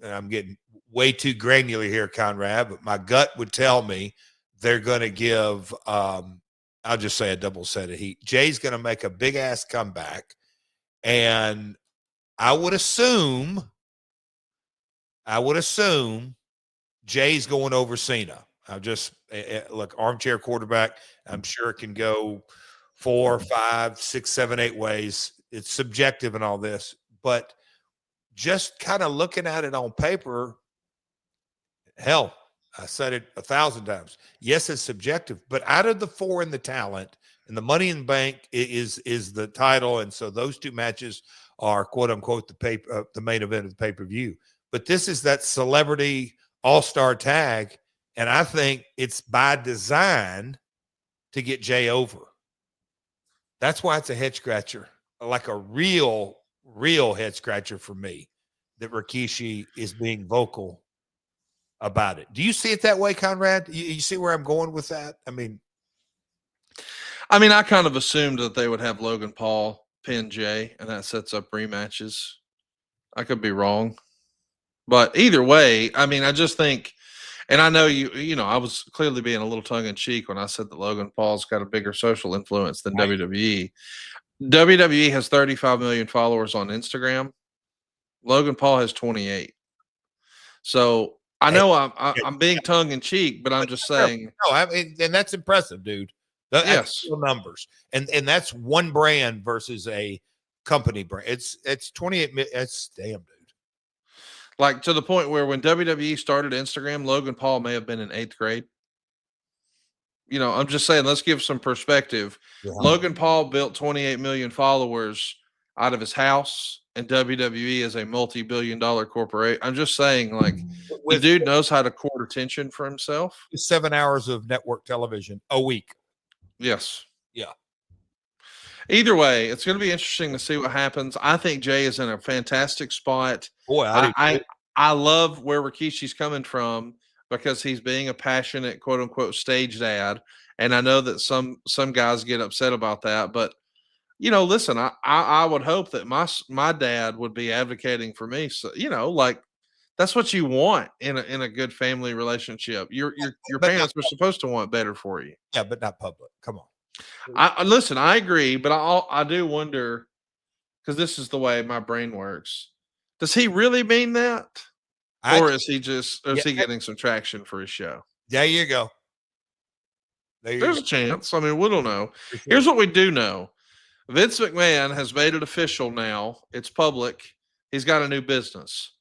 I'm getting way too granular here, Conrad, but my gut would tell me they're going to give, I'll just say a double set of heat. Jay's going to make a big ass comeback. And I would assume Jay's going over Cena. I just look, armchair quarterback. I'm sure it can go 4, 5, 6, 7, 8 ways. It's subjective and all this, but just kind of looking at it on paper, hell, I said it 1,000 times. Yes, it's subjective, but out of the four in the talent and the Money in the Bank is the title, and so those two matches are quote unquote the main event of the pay-per-view. But this is that celebrity all-star tag, and I think it's by design to get Jay over. That's why it's a head scratcher, like a real head scratcher for me, that Rikishi is being vocal about it. Do you see it that way, Conrad? You see where I'm going with that? I mean, I kind of assumed that they would have Logan Paul pin Jay, and that sets up rematches. I could be wrong, but either way, I just think, and I know I was clearly being a little tongue in cheek when I said that Logan Paul's got a bigger social influence than right. WWE. WWE has 35 million followers on Instagram. Logan Paul has 28. So I know I'm being tongue in cheek, but I'm just saying. No, and that's impressive, dude. That's real numbers, and that's one brand versus a company brand. It's 28. That's damn, dude. Like to the point where when WWE started Instagram, Logan Paul may have been in 8th grade. I'm just saying, let's give some perspective. Yeah. Logan Paul built 28 million followers out of his house, and WWE is a multi-billion-dollar corporation. I'm just saying, like, the dude knows how to court attention for himself. 7 hours of network television a week. Yes. Yeah. Either way, it's going to be interesting to see what happens. I think Jay is in a fantastic spot. Boy, I do too. I love where Rikishi's coming from because he's being a passionate quote unquote stage dad. And I know that some guys get upset about that, but listen, I would hope that my dad would be advocating for me. So, like that's what you want in a good family relationship. Your But not, parents are supposed to want better for you. yeah, but not public. Come on. I listen, I agree, but I do wonder because this is the way my brain works. Does he really mean that? I Or is he yeah, getting some traction for his show? there you go. There you There's go. a chance. I mean, we don't know. For sure. Here's what we do know. Vince McMahon has made it official now. It's public. He's got a new business.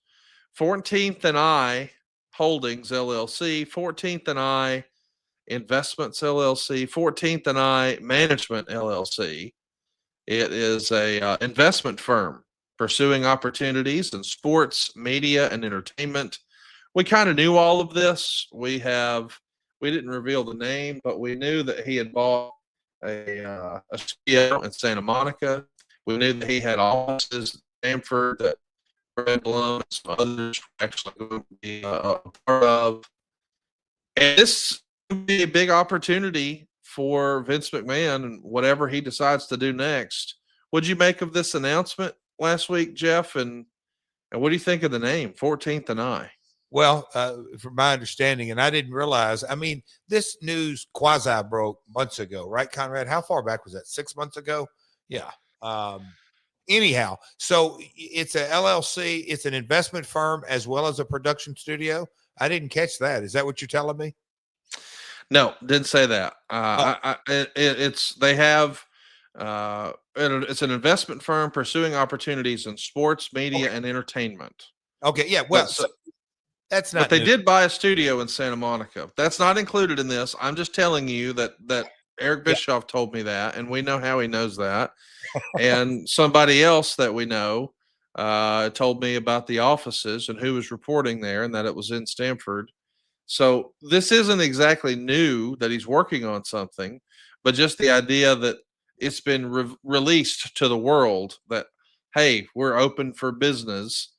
14th and I Holdings LLC, 14th and I Investments LLC, 14th and I Management LLC. It is a investment firm pursuing opportunities in sports, media, and entertainment. We kind of knew all of this. We didn't reveal the name, but we knew that he had bought a studio in Santa Monica. We knew that he had offices in Stanford that Fred Blum and some others were actually going to be a part of. And this would be a big opportunity for Vince McMahon and whatever he decides to do next. What'd you make of this announcement last week, Jeff? And what do you think of the name, 14th and I? Well, from my understanding, and I didn't realize, I mean, this news quasi broke months ago, right, Conrad? How far back was that? 6 months ago? Yeah. Anyhow, so it's a LLC, it's an investment firm as well as a production studio. I didn't catch that. Is that what you're telling me? No, didn't say that. It's an investment firm pursuing opportunities in sports, media, and entertainment. Okay. Yeah. Well, that's not. But they did buy a studio in Santa Monica. That's not included in this. I'm just telling you that Eric Bischoff told me that, and we know how he knows that. And somebody else that we know told me about the offices and who was reporting there, and that it was in Stanford. So this isn't exactly new that he's working on something, but just the idea that it's been released to the world that, hey, we're open for business.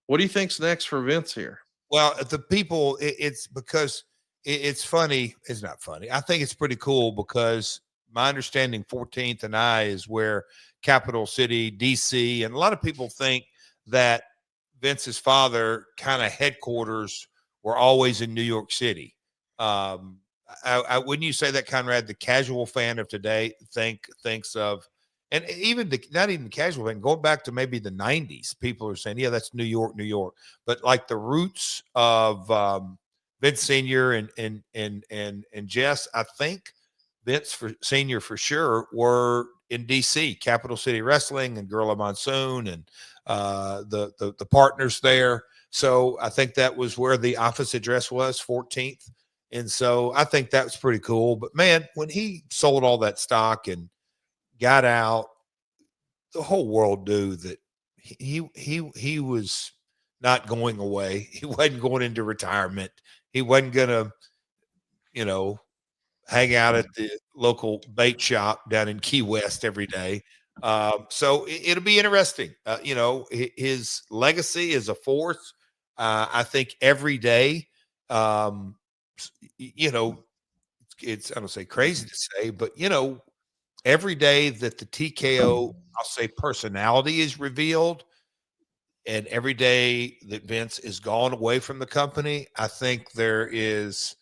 What do you think's next for Vince here? Well, the people, it's because it's funny. It's not funny. I think it's pretty cool because my understanding 14th and I is where Capital City, DC, and a lot of people think that Vince's father kind of headquarters were always in New York City. Wouldn't you say that, Conrad? The casual fan of today thinks of, and even not even the casual fan, going back to maybe the 90s, people are saying, yeah, that's New York. But like the roots of Vince Sr. and Jess, I think Vince Sr. for sure were in DC, Capital City Wrestling and Gorilla Monsoon and the partners there. So I think that was where the office address was, 14th. And so I think that was pretty cool. But man, when he sold all that stock and got out, the whole world knew that he was not going away. He wasn't going into retirement. He wasn't going to, hang out at the local bait shop down in Key West every day. So it'll be interesting. His legacy is a force. I think every day, it's, I don't say crazy to say, but every day that the TKO, I'll say personality is revealed, and every day that Vince is gone away from the company, I think there is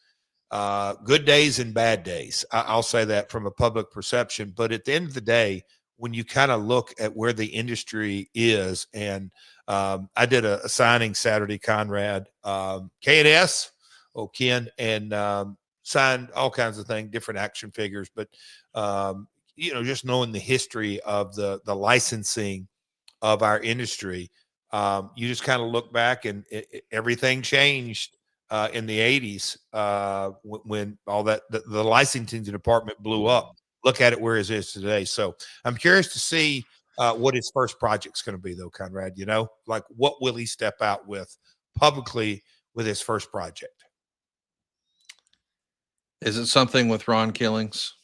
good days and bad days. I'll say that from a public perception. But at the end of the day, when you kind of look at where the industry is, and I did a signing Saturday, Conrad, K&S, Ken, and signed all kinds of things, different action figures. But, just knowing the history of the licensing of our industry, you just kind of look back and everything changed in the 80s when all that the licensing department blew up. Look at it where it is today. So I'm curious to see what his first project's going to be, though, Conrad. Like what will he step out with publicly with his first project? Is it something with Ron Killings?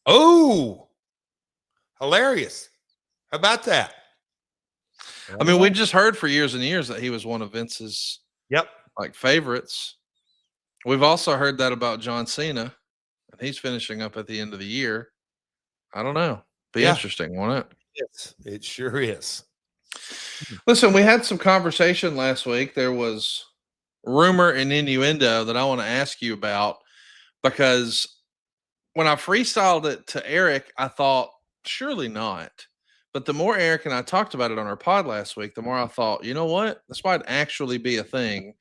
Oh, Hilarious. How about that? I mean, we just heard for years and years that he was one of Vince's favorites. We've also heard that about John Cena, and he's finishing up at the end of the year. I don't know. Be interesting, won't it? Yes, it sure is. Listen, we had some conversation last week. There was rumor and innuendo that I want to ask you about, because when I freestyled it to Eric, I thought, surely not. But the more Eric and I talked about it on our pod last week, the more I thought, you know what? This might actually be a thing.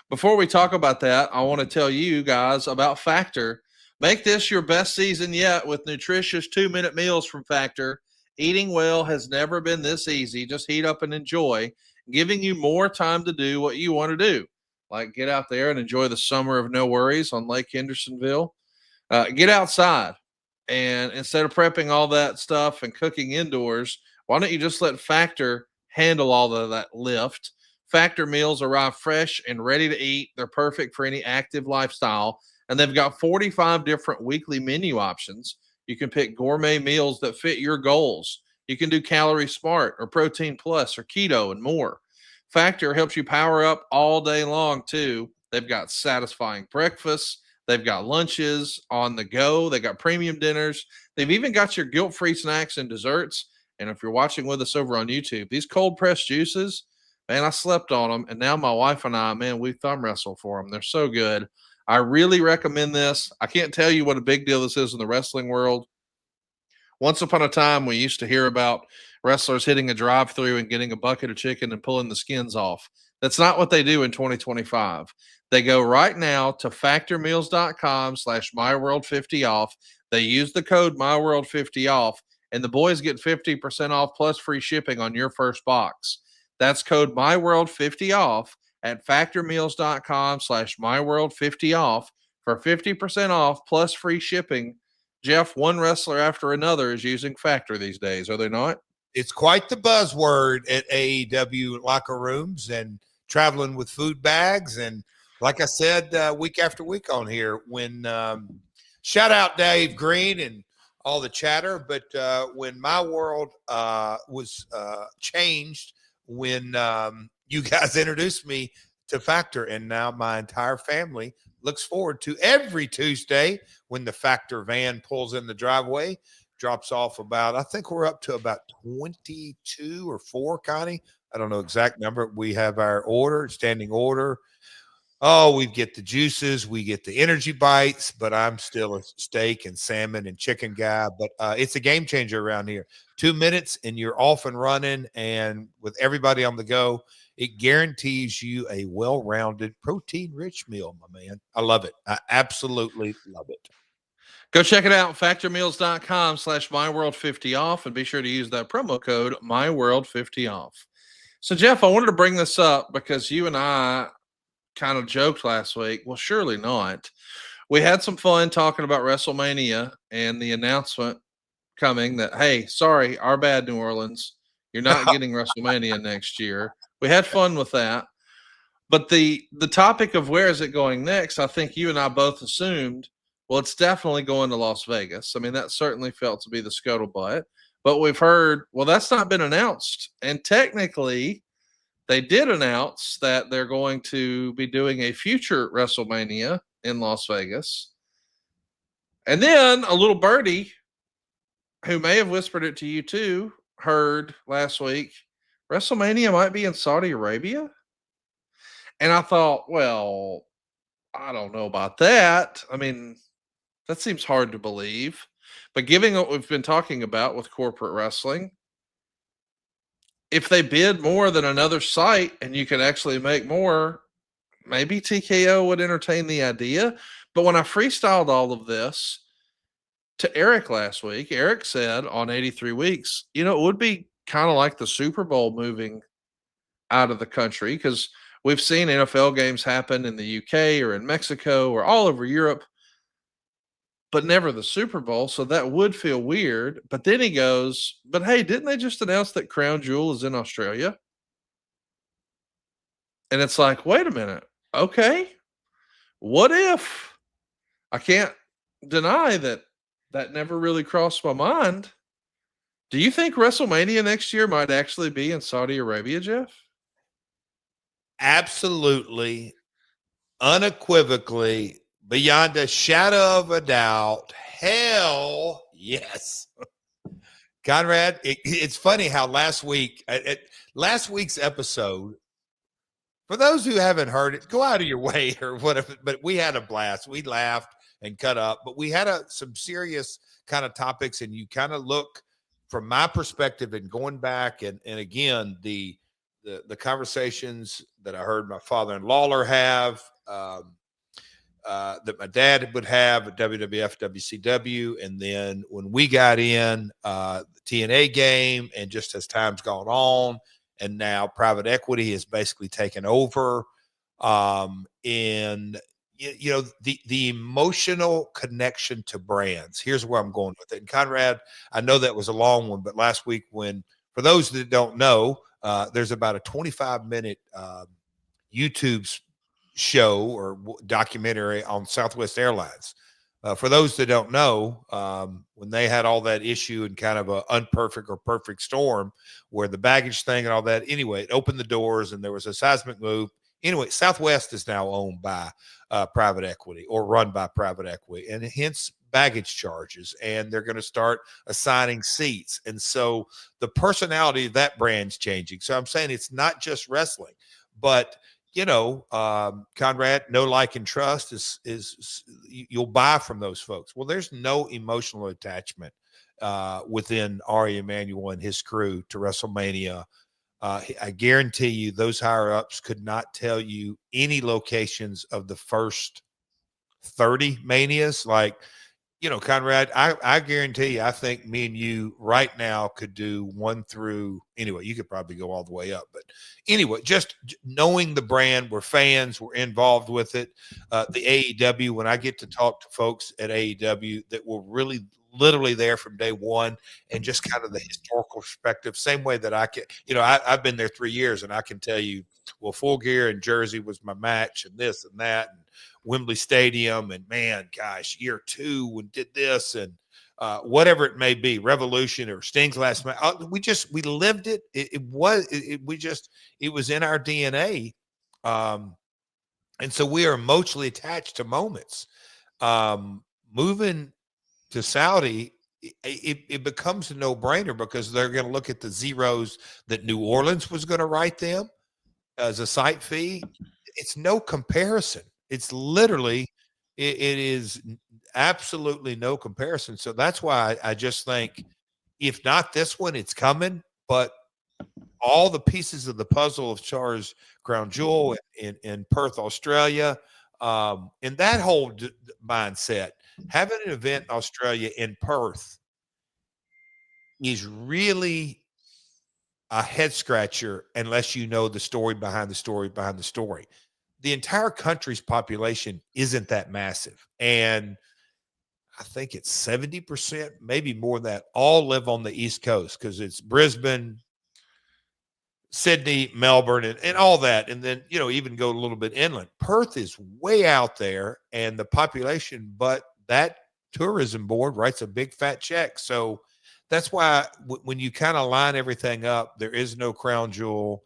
Before we talk about that, I want to tell you guys about Factor. Make this your best season yet with nutritious 2-minute meals from Factor. Eating well has never been this easy. Just heat up and enjoy, giving you more time to do what you want to do, like get out there and enjoy the summer of no worries on Lake Hendersonville. Get outside, and instead of prepping all that stuff and cooking indoors, why don't you just let Factor handle all of that lift? Factor meals arrive fresh and ready to eat. They're perfect for any active lifestyle, and they've got 45 different weekly menu options. You can pick gourmet meals that fit your goals. You can do Calorie Smart or Protein Plus or Keto and more. Factor helps you power up all day long, too. They've got satisfying breakfasts. They've got lunches on the go. They got premium dinners. They've even got your guilt-free snacks and desserts. And if you're watching with us over on YouTube, these cold-pressed juices, man, I slept on them. And now my wife and I, man, we thumb wrestle for them. They're so good. I really recommend this. I can't tell you what a big deal this is in the wrestling world. Once upon a time, we used to hear about wrestlers hitting a drive-through and getting a bucket of chicken and pulling the skins off. That's not what they do in 2025. They go right now to factormeals.com/myworld50off. They use the code myworld50off, and the boys get 50% off plus free shipping on your first box. That's code myworld50off at factormeals.com/myworld50off for 50% off plus free shipping. Jeff, one wrestler after another is using Factor these days, are they not? It's quite the buzzword at AEW locker rooms and traveling with food bags. And like I said, week after week on here, when shout out Dave Green and all the chatter, but when my world was changed, when you guys introduced me to Factor, and now my entire family looks forward to every Tuesday when the Factor van pulls in the driveway, drops off about, I think we're up to about 22 or 4, Connie. I don't know exact number. We have our order, standing order. Oh, we get the juices, we get the energy bites, but I'm still a steak and salmon and chicken guy. But it's a game changer around here. 2 minutes and you're off and running. And with everybody on the go, it guarantees you a well-rounded, protein-rich meal, my man. I love it. I absolutely love it. Go check it out, factormeals.com/myworld50off, and be sure to use that promo code myworld50off. So, Jeff, I wanted to bring this up because you and I kind of joked last week. Well, surely not. We had some fun talking about WrestleMania and the announcement coming that, hey, sorry, our bad, New Orleans. You're not getting WrestleMania next year. We had fun with that. But the topic of where is it going next, I think you and I both assumed, well, it's definitely going to Las Vegas. I mean, that certainly felt to be the scuttlebutt. But we've heard, well, that's not been announced. And technically, they did announce that they're going to be doing a future WrestleMania in Las Vegas. And then a little birdie who may have whispered it to you too heard last week, WrestleMania might be in Saudi Arabia. And I thought, well, I don't know about that. I mean, that seems hard to believe. But given what we've been talking about with corporate wrestling, if they bid more than another site and you can actually make more, maybe TKO would entertain the idea. But when I freestyled all of this to Eric last week, Eric said on 83 Weeks, it would be kind of like the Super Bowl moving out of the country, because we've seen NFL games happen in the UK or in Mexico or all over Europe, but never the Super Bowl. So that would feel weird. But then he goes, but hey, didn't they just announce that Crown Jewel is in Australia? And it's like, wait a minute. Okay. What if? I can't deny that never really crossed my mind. Do you think WrestleMania next year might actually be in Saudi Arabia, Jeff? Absolutely, unequivocally, beyond a shadow of a doubt. Hell yes. Conrad, it's funny how last week's episode, for those who haven't heard it, go out of your way or whatever, but we had a blast. We laughed and cut up, but we had some serious kind of topics, and you kind of look from my perspective and going back and again, the conversations that I heard my father and Lawler have, that my dad would have at WWF, WCW. And then when we got in the TNA game, and just as time's gone on, and now private equity has basically taken over. And the emotional connection to brands. Here's where I'm going with it. And Conrad, I know that was a long one, but last week, for those that don't know, there's about a 25-minute YouTube show or documentary on Southwest Airlines. For those that don't know, when they had all that issue and kind of a unperfect or perfect storm where the baggage thing and all that, anyway, it opened the doors and there was a seismic move. Anyway, Southwest is now owned by private equity or run by private equity, and hence baggage charges. And they're going to start assigning seats. And so the personality of that brand's changing. So I'm saying it's not just wrestling, but Conrad, know, like, and trust is you'll buy from those folks. Well, there's no emotional attachment within Ari Emanuel and his crew to WrestleMania. I guarantee you those higher ups could not tell you any locations of the first 30 manias. Like, Conrad, I guarantee you, I think me and you right now could do one through, anyway, you could probably go all the way up. But anyway, just knowing the brand, we're fans, we're involved with it. The AEW, when I get to talk to folks at AEW that were really literally there from day one, and just kind of the historical perspective, same way that I can, I've been there 3 years, and I can tell you, well, Full Gear in Jersey was my match, and this and that, and Wembley Stadium, and man, gosh, year 2 when did this, and whatever it may be, Revolution or Sting's last match. We lived it. It was in our DNA. And so we are emotionally attached to moments. Moving to Saudi, it becomes a no-brainer, because they're going to look at the zeros that New Orleans was going to write them as a site fee. It's no comparison. It's literally, it is absolutely no comparison. So that's why I just think, if not this one, it's coming. But all the pieces of the puzzle of Char's Crown Jewel in Perth, Australia, and that whole mindset, having an event in Australia in Perth is really a head scratcher unless you know the story behind the story behind the story. The entire country's population isn't that massive. And I think it's 70%, maybe more than that, all live on the East Coast, because it's Brisbane, Sydney, Melbourne, and all that. And then, even go a little bit inland. Perth is way out there, and the population, but that tourism board writes a big fat check. So that's why when you kind of line everything up, there is no Crown Jewel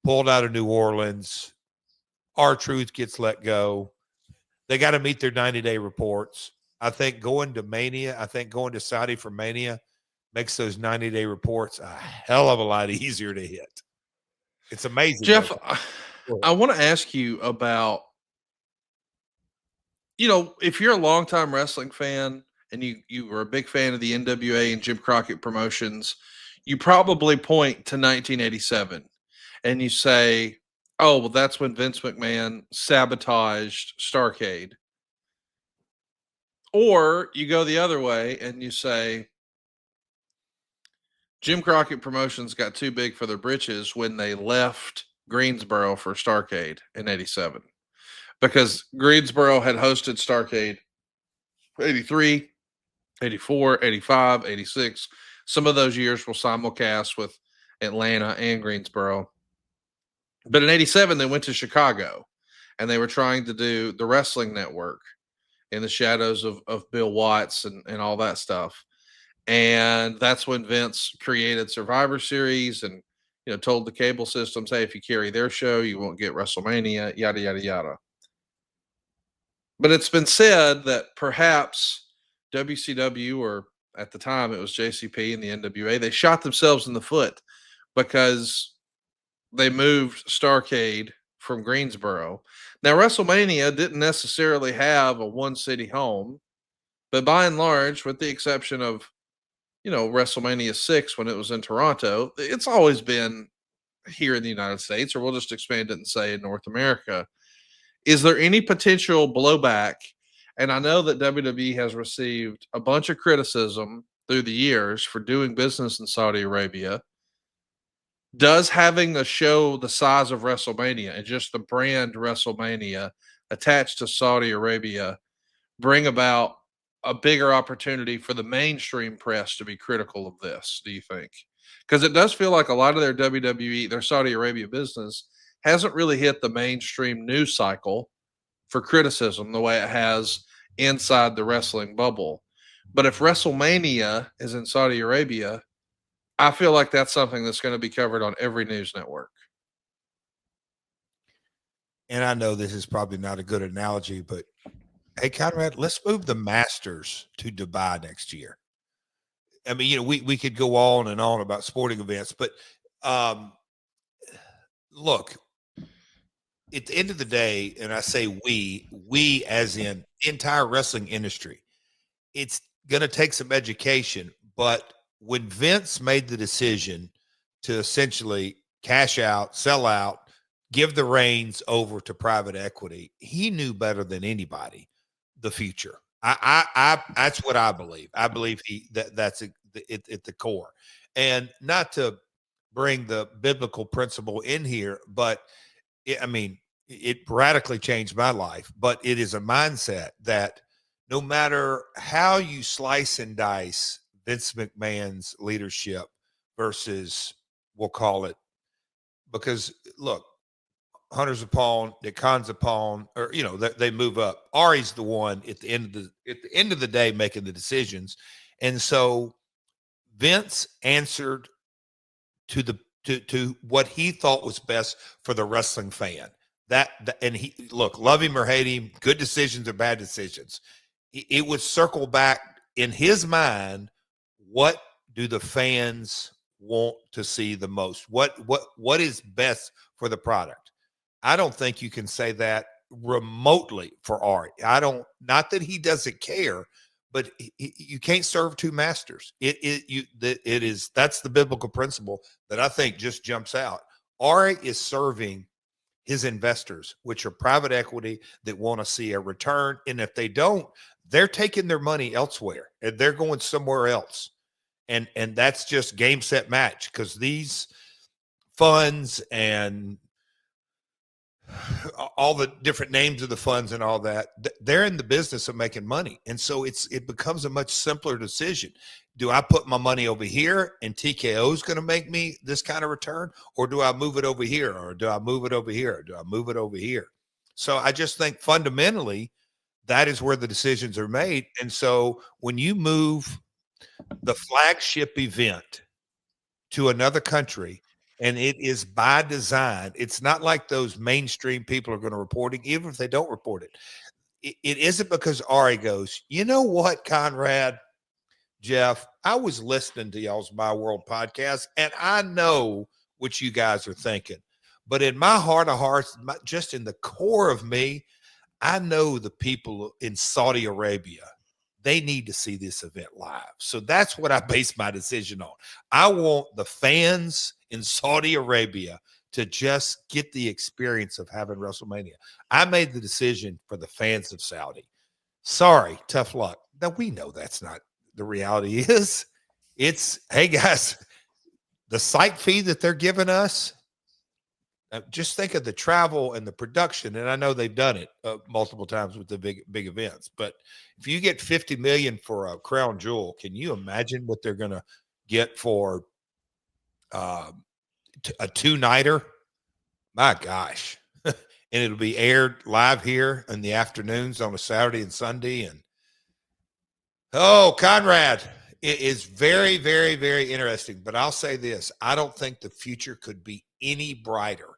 pulled out of New Orleans. R-Truth gets let go. They got to meet their 90-day reports. I think going to Saudi for Mania makes those 90-day reports a hell of a lot easier to hit. It's amazing. Jeff, I want to ask you about, if you're a longtime wrestling fan and you were a big fan of the NWA and Jim Crockett promotions, you probably point to 1987 and you say, oh, well, that's when Vince McMahon sabotaged Starcade. Or you go the other way and you say, Jim Crockett Promotions got too big for their britches when they left Greensboro for Starcade in 87. Because Greensboro had hosted Starcade 83, 84, 85, 86. Some of those years were simulcast with Atlanta and Greensboro. But in 87, they went to Chicago, and they were trying to do the Wrestling Network in the shadows of Bill Watts and all that stuff. And that's when Vince created Survivor Series and, told the cable systems, hey, if you carry their show, you won't get WrestleMania, yada, yada, yada. But it's been said that perhaps WCW, or at the time it was JCP and the NWA, they shot themselves in the foot because they moved Starcade from Greensboro. Now, WrestleMania didn't necessarily have a one city home, but by and large, with the exception of, WrestleMania 6 when it was in Toronto, it's always been here in the United States, or we'll just expand it and say in North America. Is there any potential blowback? And I know that WWE has received a bunch of criticism through the years for doing business in Saudi Arabia. Does having a show the size of WrestleMania and just the brand WrestleMania attached to Saudi Arabia bring about a bigger opportunity for the mainstream press to be critical of this, do you think? Because it does feel like a lot of their WWE, their Saudi Arabia business, hasn't really hit the mainstream news cycle for criticism the way it has inside the wrestling bubble. But if WrestleMania is in Saudi Arabia, I feel like that's something that's going to be covered on every news network. And I know this is probably not a good analogy, but hey, Conrad, let's move the Masters to Dubai next year. I mean, we could go on and on about sporting events, but look, at the end of the day, and I say we as in the entire wrestling industry, it's going to take some education. But when Vince made the decision to essentially cash out, sell out, give the reins over to private equity, he knew better than anybody the future. I that's what I believe. I believe that's at the core. And not to bring the biblical principle in here, but it radically changed my life. But it is a mindset that no matter how you slice and dice Vince McMahon's leadership versus, we'll call it, because look, Hunter's a pawn, the Khan's a pawn, or they move up. Ari's the one at the end of the day making the decisions, and so Vince answered to what he thought was best for the wrestling fan. And he, look, love him or hate him, good decisions or bad decisions, it would circle back in his mind. What do the fans want to see the most? What is best for the product? I don't think you can say that remotely for Ari. Not that he doesn't care, but you can't serve two masters. That's the biblical principle that I think just jumps out. Ari is serving his investors, which are private equity that want to see a return. And if they don't, they're taking their money elsewhere and they're going somewhere else. And that's just game, set, match, because these funds and all the different names of the funds and all that, they're in the business of making money. And so it becomes a much simpler decision. Do I put my money over here and TKO is going to make me this kind of return, or do I move it over here, or do I move it over here, or do I move it over here? So I just think fundamentally that is where the decisions are made. And so when you move the flagship event to another country, and it is by design, it's not like those mainstream people are going to report it, even if they don't report it. It isn't because Ari goes, you know what, Conrad, Jeff, I was listening to y'all's My World podcast, and I know what you guys are thinking. But in my heart of hearts, just in the core of me, I know the people in Saudi Arabia, they need to see this event live. So that's what I base my decision on. I want the fans in Saudi Arabia to just get the experience of having WrestleMania. I made the decision for the fans of Saudi. Sorry, tough luck. Now, we know that's not the reality is. It's, hey, guys, the site fee that they're giving us, just think of the travel and the production. And I know they've done it multiple times with the big events, but if you get 50 million for a crown jewel, can you imagine what they're going to get for a two-nighter? My gosh. And it'll be aired live here in the afternoons on a Saturday and Sunday. And oh, Conrad, It is very, very, very interesting. But I'll say this: I don't think the future could be any brighter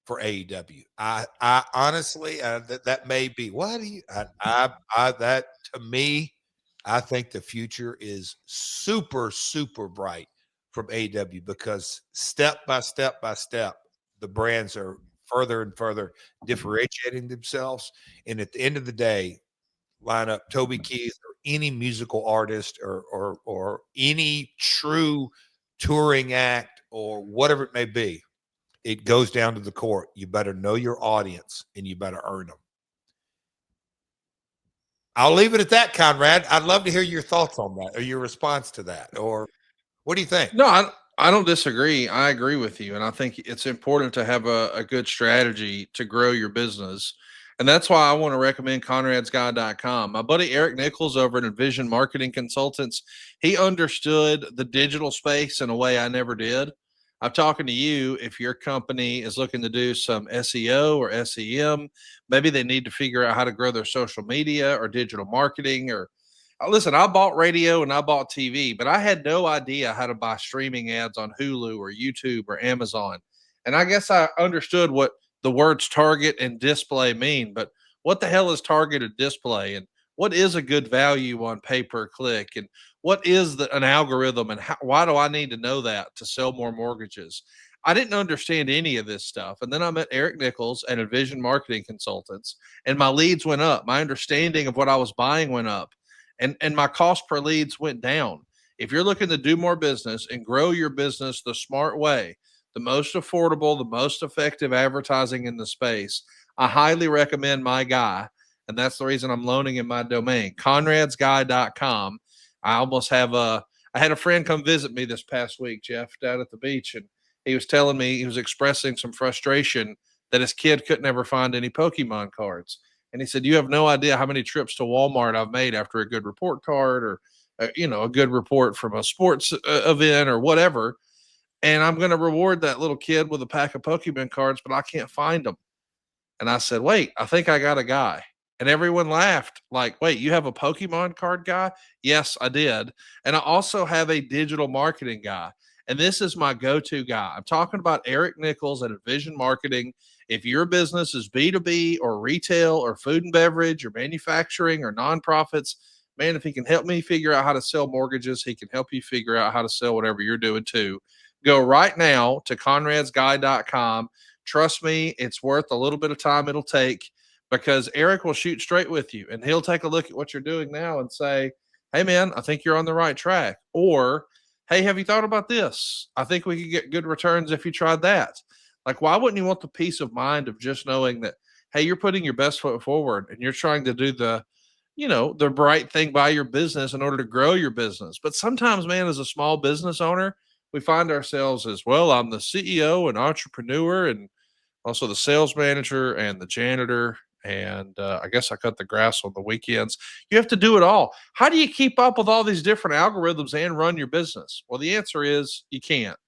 for AEW. I honestly, that may be what do you, that to me, I think the future is super, super bright from AEW because step by step by step, the brands are further and further differentiating themselves. And at the end of the day, line up Toby Keith or any musical artist or any true touring act or whatever it may be, it goes down to the court. You better know your audience and you better earn them. I'll leave it at that, Conrad. I'd love to hear your thoughts on that or your response to that. Or what do you think? No, I don't disagree. I agree with you. And I think it's important to have a good strategy to grow your business. And that's why I want to recommend Conrad'sGuide.com. My buddy Eric Nichols over at Envision Marketing Consultants, he understood the digital space in a way I never did. I'm talking to you if your company is looking to do some SEO or SEM, maybe they need to figure out how to grow their social media or digital marketing or listen, I bought radio and I bought TV, but I had no idea how to buy streaming ads on Hulu or YouTube or Amazon. And I guess I understood what the words target and display mean, but what the hell is targeted display? And what is a good value on pay per click? And what is an algorithm? And why do I need to know that to sell more mortgages? I didn't understand any of this stuff. And then I met Eric Nichols at Envision Marketing Consultants, and my leads went up. My understanding of what I was buying went up and my cost per leads went down. If you're looking to do more business and grow your business the smart way, the most affordable, the most effective advertising in the space, I highly recommend my guy. And that's the reason I'm loaning him my domain, conradsguy.com. I had a friend come visit me this past week, Jeff, down at the beach, and he was telling me he was expressing some frustration that his kid couldn't ever find any Pokemon cards. And he said, "You have no idea how many trips to Walmart I've made after a good report card or, a good report from a sports event or whatever. And I'm going to reward that little kid with a pack of Pokemon cards, but I can't find them." And I said, "Wait, I think I got a guy." And everyone laughed like, "Wait, you have a Pokemon card guy?" Yes, I did. And I also have a digital marketing guy. And this is my go to guy. I'm talking about Eric Nichols at Envision Marketing. If your business is B2B or retail or food and beverage or manufacturing or nonprofits, man, if he can help me figure out how to sell mortgages, he can help you figure out how to sell whatever you're doing too. Go right now to conradsguy.com. Trust me, it's worth a little bit of time it'll take because Eric will shoot straight with you and he'll take a look at what you're doing now and say, "Hey, man, I think you're on the right track." Or, "Hey, have you thought about this? I think we could get good returns if you tried that." Like, why wouldn't you want the peace of mind of just knowing that, hey, you're putting your best foot forward and you're trying to do the right thing by your business in order to grow your business. But sometimes, man, as a small business owner, we find ourselves as well. I'm the CEO and entrepreneur and also the sales manager and the janitor. And I guess I cut the grass on the weekends. You have to do it all. How do you keep up with all these different algorithms and run your business? Well, the answer is you can't.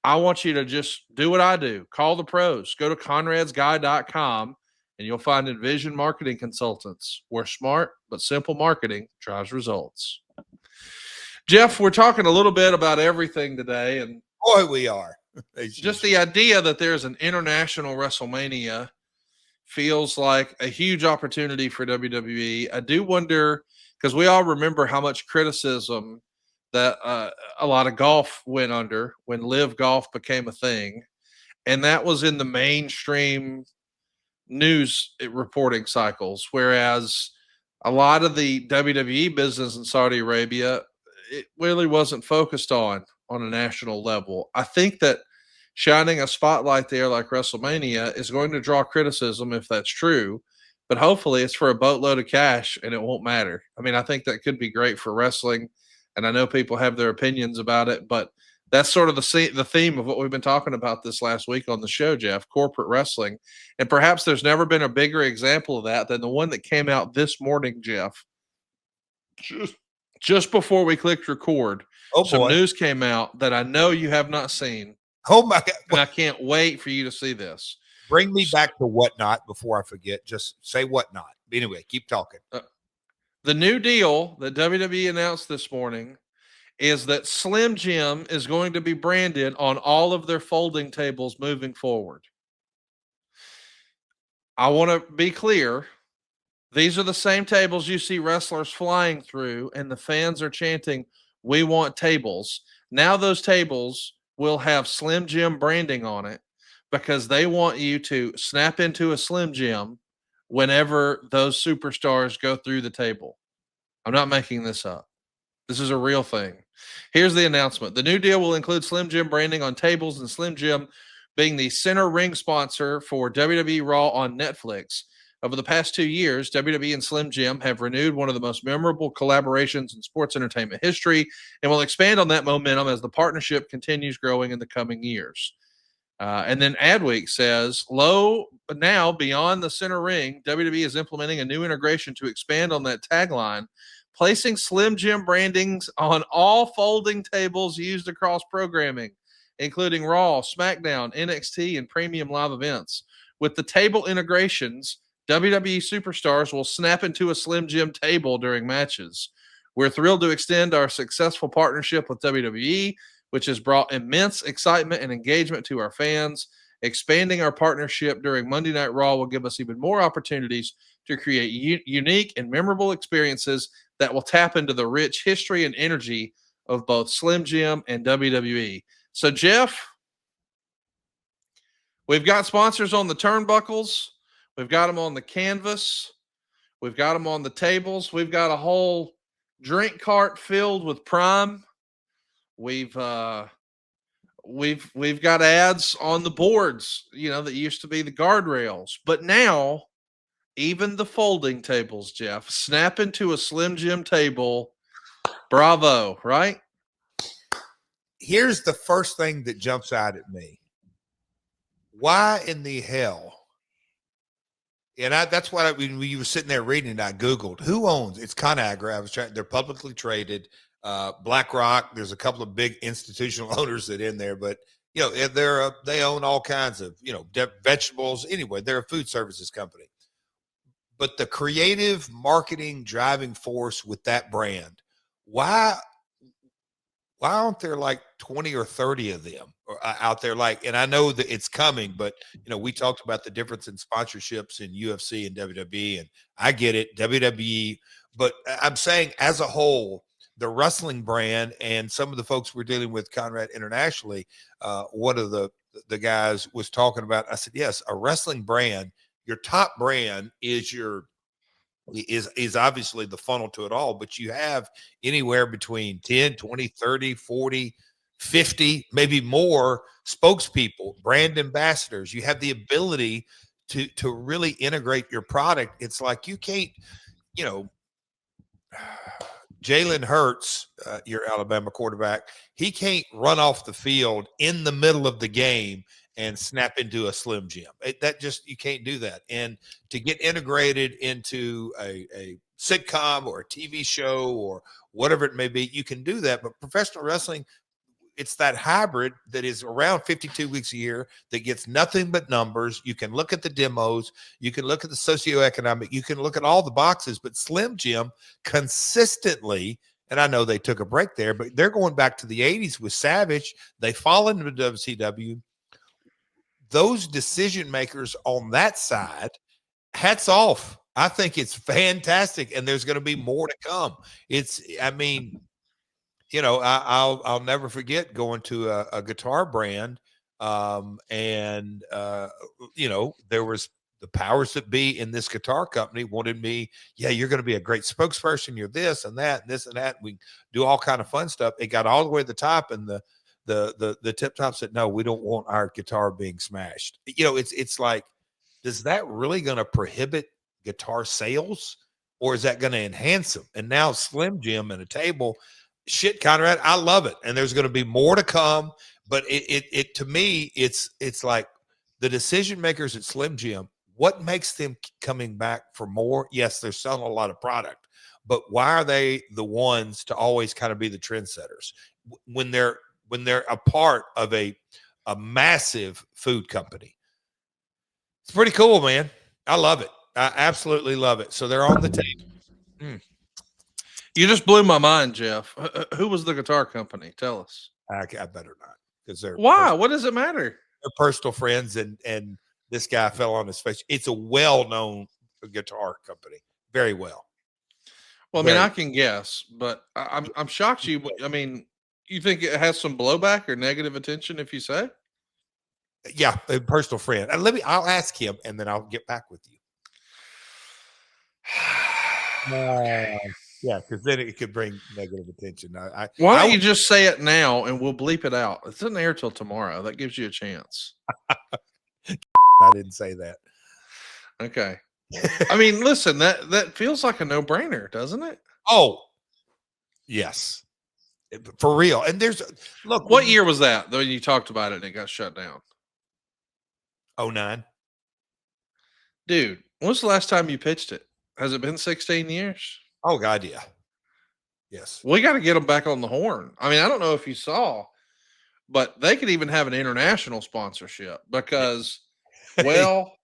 I want you to just do what I do. Call the pros. Go to conradsguy.com and you'll find Envision Marketing Consultants, where smart but simple marketing drives results. Jeff, we're talking a little bit about everything today, and boy, we are. Just the idea that there's an international WrestleMania feels like a huge opportunity for WWE. I do wonder, because we all remember how much criticism that a lot of golf went under when live golf became a thing. And that was in the mainstream news reporting cycles. Whereas a lot of the WWE business in Saudi Arabia, it really wasn't focused on a national level. I think that shining a spotlight there like WrestleMania is going to draw criticism if that's true, but hopefully it's for a boatload of cash and it won't matter. I mean, I think that could be great for wrestling, and I know people have their opinions about it, but that's sort of the theme of what we've been talking about this last week on the show, Jeff, corporate wrestling. And perhaps there's never been a bigger example of that than the one that came out this morning, Jeff. Just before we clicked record, some news came out that I know you have not seen. Oh my God. And I can't wait for you to see this. Bring me back to whatnot before I forget. Just say whatnot. Anyway, keep talking. The new deal that WWE announced this morning is that Slim Jim is going to be branded on all of their folding tables moving forward. I want to be clear. These are the same tables you see wrestlers flying through, and the fans are chanting, "We want tables." Now those tables will have Slim Jim branding on it because they want you to snap into a Slim Jim whenever those superstars go through the table. I'm not making this up. This is a real thing. Here's the announcement. The new deal will include Slim Jim branding on tables and Slim Jim being the center ring sponsor for WWE Raw on Netflix. Over the past 2 years, WWE and Slim Jim have renewed one of the most memorable collaborations in sports entertainment history and will expand on that momentum as the partnership continues growing in the coming years. And then Adweek says, low now beyond the center ring, WWE is implementing a new integration to expand on that tagline, placing Slim Jim brandings on all folding tables used across programming, including Raw, SmackDown, NXT, and premium live events. With the table integrations, WWE superstars will snap into a Slim Jim table during matches. We're thrilled to extend our successful partnership with WWE, which has brought immense excitement and engagement to our fans. Expanding our partnership during Monday Night Raw will give us even more opportunities to create unique and memorable experiences that will tap into the rich history and energy of both Slim Jim and WWE. So, Jeff, we've got sponsors on the turnbuckles. We've got them on the canvas. We've got them on the tables. We've got a whole drink cart filled with Prime. We've got ads on the boards, that used to be the guardrails. But now, even the folding tables, Jeff, snap into a Slim Jim table. Bravo, right? Here's the first thing that jumps out at me. Why in the hell? And that's what when you were sitting there reading it, I Googled who owns it's ConAgra. I was trying, they're publicly traded. BlackRock, there's a couple of big institutional owners that in there, but they own all kinds of vegetables. Anyway, they're a food services company. But the creative marketing driving force with that brand, why aren't there like 20 or 30 of them out there? And I know that it's coming, but we talked about the difference in sponsorships in UFC and WWE, and I get it, WWE, but I'm saying as a whole, the wrestling brand and some of the folks we're dealing with, Conrad, internationally, one of the guys was talking about, I said, yes, a wrestling brand, your top brand is obviously the funnel to it all, but you have anywhere between 10, 20, 30, 40, 50, maybe more spokespeople, brand ambassadors. You have the ability to really integrate your product. It's like you can't, Jalen Hurts, your Alabama quarterback, he can't run off the field in the middle of the game and snap into a Slim Jim. You can't do that. And to get integrated into a sitcom or a TV show or whatever it may be, you can do that. But professional wrestling, it's that hybrid that is around 52 weeks a year that gets nothing but numbers. You can look at the demos. You can look at the socioeconomic. You can look at all the boxes. But Slim Jim consistently, and I know they took a break there, but they're going back to the 80s with Savage. They fall into WCW. Those decision makers on that side, hats off. I think it's fantastic, and there's going to be more to come. I'll never forget going to a guitar brand, and there was the powers that be in this guitar company wanted me. Yeah, you're going to be a great spokesperson. You're this and that, and this and that. We do all kind of fun stuff. It got all the way to the top, and the tip top said, no, we don't want our guitar being smashed. It's like, is that really going to prohibit guitar sales, or is that going to enhance them? And now Slim Jim and a table, shit, Conrad, I love it. And there's going to be more to come. But it to me, it's like the decision makers at Slim Jim, what makes them coming back for more? Yes, they're selling a lot of product, but why are they the ones to always kind of be the trendsetters when they're a part of a massive food company? It's pretty cool, man. I love it. I absolutely love it. So they're on the table. You just blew my mind, Jeff. Who was the guitar company? Tell us. I better not, because Why? What does it matter? they're personal friends, and this guy fell on his face. It's a well-known guitar company, very well. Well, I mean, I can guess, but I'm shocked you. I mean, you think it has some blowback or negative attention if you say? Yeah, a personal friend. And I'll ask him, and then I'll get back with you. Yeah, because then it could bring negative attention. Why don't you just say it now and we'll bleep it out? It doesn't air till tomorrow. That gives you a chance. I didn't say that. Okay. I mean, listen, that feels like a no-brainer, doesn't it? Oh, yes, for real. And look, what year was that when you talked about it and it got shut down? 2009. Dude, when was the last time you pitched it? Has it been 16 years? Oh God, yeah. Yes. We got to get them back on the horn. I mean, I don't know if you saw, but they could even have an international sponsorship because, well,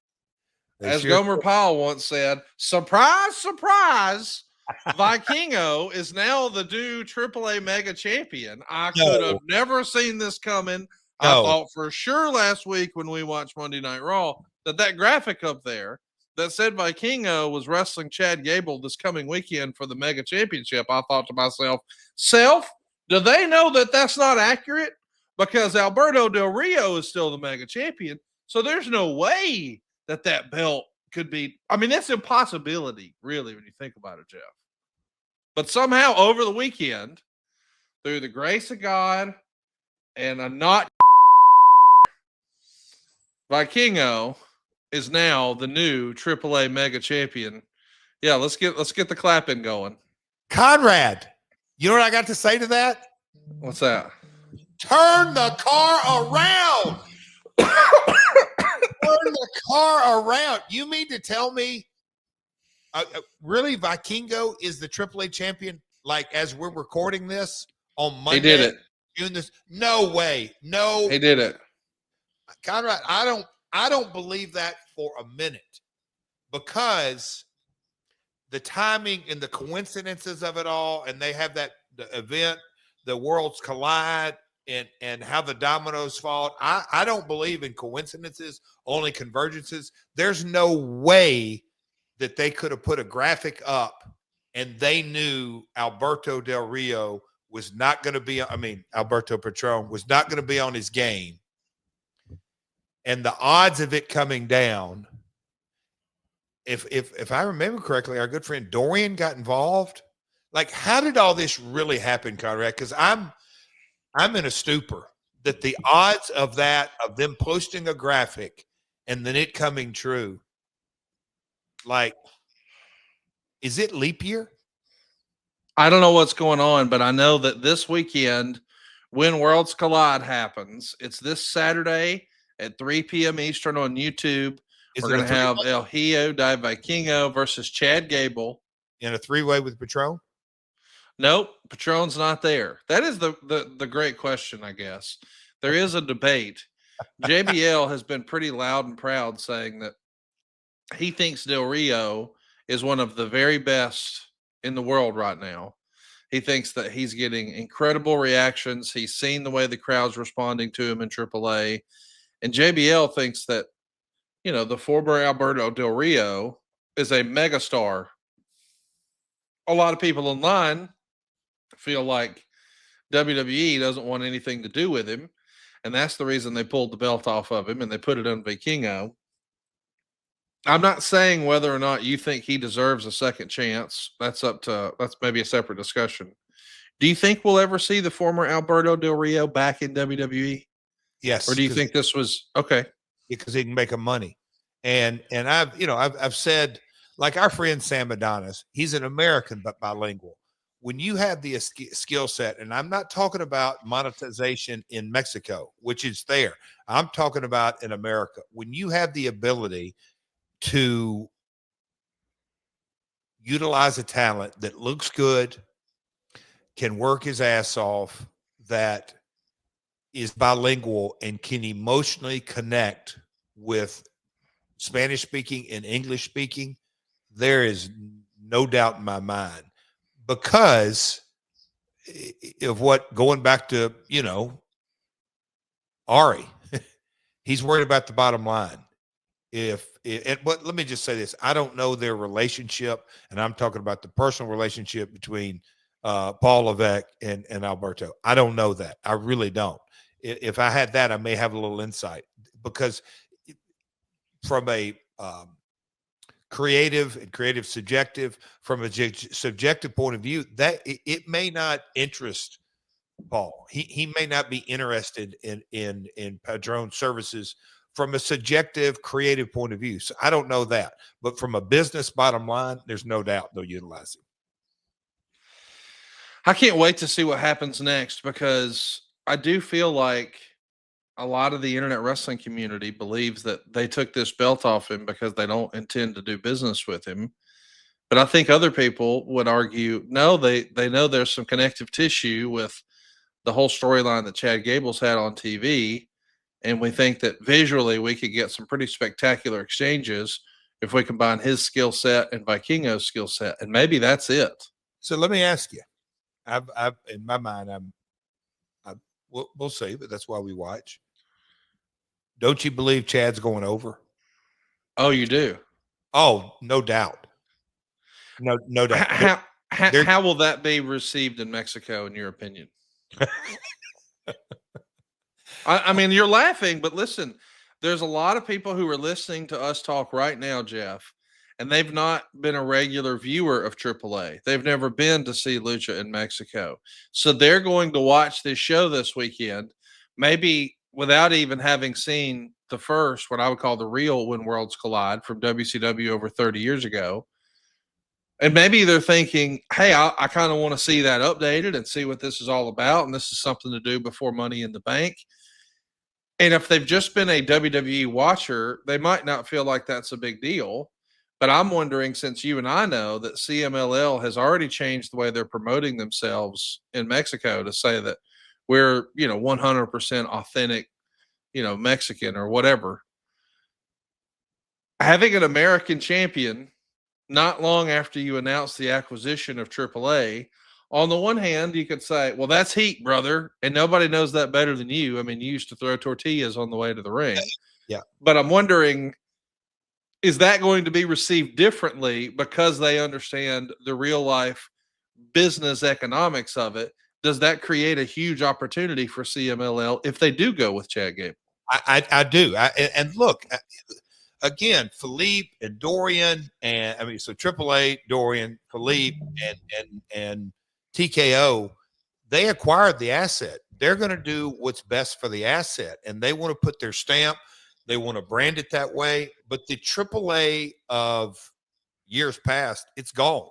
as Gomer Pyle once said, surprise, surprise, Vikingo is now the new AAA mega champion. I could have never seen this coming. I thought for sure last week when we watched Monday Night Raw that graphic up there that said Vikingo was wrestling Chad Gable this coming weekend for the mega championship. I thought to myself, do they know that that's not accurate? Because Alberto Del Rio is still the mega champion. So there's no way that belt could be. I mean, that's impossibility, really, when you think about it, Jeff. But somehow over the weekend, through the grace of God and a not Vikingo is now the new AAA mega champion. Yeah, let's get the clapping going. Conrad, you know what I got to say to that? What's that? Turn the car around. Turn the car around. You mean to tell me, really, Vikingo is the AAA champion? Like as we're recording this on Monday, he did it. Doing this? No way. No, he did it. Conrad, I don't believe that for a minute, because the timing and the coincidences of it all, and they have the event, the worlds collide, and how the dominoes fall. I don't believe in coincidences, only convergences. There's no way that they could have put a graphic up and they knew Alberto Del Rio was not going to be, Alberto Patron was not going to be on his game. And the odds of it coming down, if I remember correctly, our good friend Dorian got involved. Like, how did all this really happen, Conrad? Because I'm in a stupor that the odds of them posting a graphic and then it coming true, like, is it leap year? I don't know what's going on, but I know that this weekend, when Worlds Collide happens, it's this Saturday at 3 p.m. Eastern on YouTube. We're going to have El Hijo de Vikingo versus Chad Gable. In a three-way with Patron? Nope, Patron's not there. That is the great question, I guess. There is a debate. JBL has been pretty loud and proud saying that he thinks Del Rio is one of the very best in the world right now. He thinks that he's getting incredible reactions. He's seen the way the crowd's responding to him in AAA. And JBL thinks that, the former Alberto Del Rio is a megastar. A lot of people online feel like WWE doesn't want anything to do with him. And that's the reason they pulled the belt off of him and they put it on Vikingo. I'm not saying whether or not you think he deserves a second chance. That's maybe a separate discussion. Do you think we'll ever see the former Alberto Del Rio back in WWE? Yes. Or do you think this was okay? Because he can make him money. And I've said, like our friend Sam Adonis, he's an American but bilingual. When you have the skill set, and I'm not talking about monetization in Mexico, which is there. I'm talking about in America. When you have the ability to utilize a talent that looks good, can work his ass off, that is bilingual and can emotionally connect with Spanish speaking and English speaking, there is no doubt in my mind. because of what, going back to, Ari, he's worried about the bottom line. But let me just say this. I don't know their relationship, and I'm talking about the personal relationship between Paul Levesque and Alberto. I don't know that. I really don't. If I had that, I may have a little insight, because from a creative subjective, from a subjective point of view, that it may not interest Paul. He may not be interested in Padron services from a subjective creative point of view. So I don't know that, but from a business bottom line, there's no doubt they'll utilize him. I can't wait to see what happens next, because I do feel like a lot of the internet wrestling community believes that they took this belt off him because they don't intend to do business with him. But I think other people would argue, no, they know there's some connective tissue with the whole storyline that Chad Gable's had on TV. And we think that visually we could get some pretty spectacular exchanges if we combine his skill set and Vikingo's skill set. And maybe that's it. So let me ask you, I've in my mind, we'll see, but that's why we watch. Don't you believe Chad's going over? Oh, you do? Oh, no doubt. No doubt. How will that be received in Mexico, in your opinion? I mean, you're laughing, but listen, there's a lot of people who are listening to us talk right now, Jeff, and they've not been a regular viewer of AAA. They've never been to see Lucha in Mexico. So they're going to watch this show this weekend, maybe without even having seen the first, what I would call the real When Worlds Collide from WCW over 30 years ago. And maybe they're thinking, hey, I kind of want to see that updated and see what this is all about. And this is something to do before Money in the Bank. And if they've just been a WWE watcher, they might not feel like that's a big deal. But I'm wondering, since you and I know that CMLL has already changed the way they're promoting themselves in Mexico to say that we're, 100% authentic, Mexican or whatever. Having an American champion not long after you announce the acquisition of AAA, on the one hand, you could say, well, that's heat, brother. And nobody knows that better than you. I mean, you used to throw tortillas on the way to the ring. Yeah. But I'm wondering, is that going to be received differently because they understand the real life business economics of it? Does that create a huge opportunity for CMLL if they do go with Chad Gable? I do. And look, again, Philippe and Dorian, and so AAA, Dorian, Philippe, and TKO, they acquired the asset. They're going to do what's best for the asset, and they want to put their stamp. They want to brand it that way. But the AAA of years past, it's gone.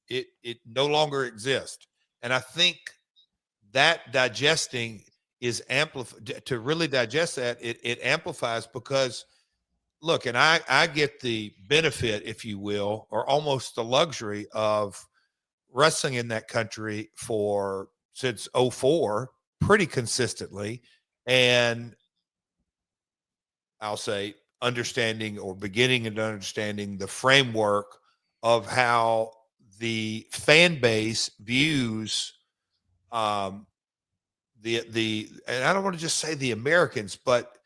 It no longer exists, and I think that digesting is amplified. To really digest that, it amplifies, because look, and I get the benefit, if you will, or almost the luxury of wrestling in that country since 2004 pretty consistently. And I'll say understanding, or beginning and understanding, the framework of how the fan base views and I don't want to just say the Americans, but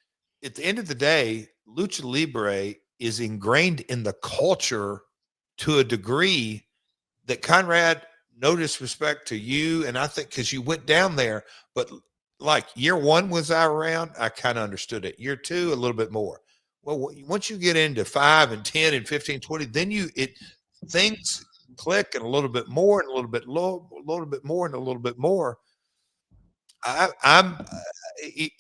at the end of the day, Lucha Libre is ingrained in the culture to a degree that, Conrad, no disrespect to you, and I think because you went down there, but like year one was I around, I kind of understood it. Year two, a little bit more. Well, once you get into 5 and 10 and 15, 20, then things click, and a little bit more, and a little bit low, a little bit more, and a little bit more. It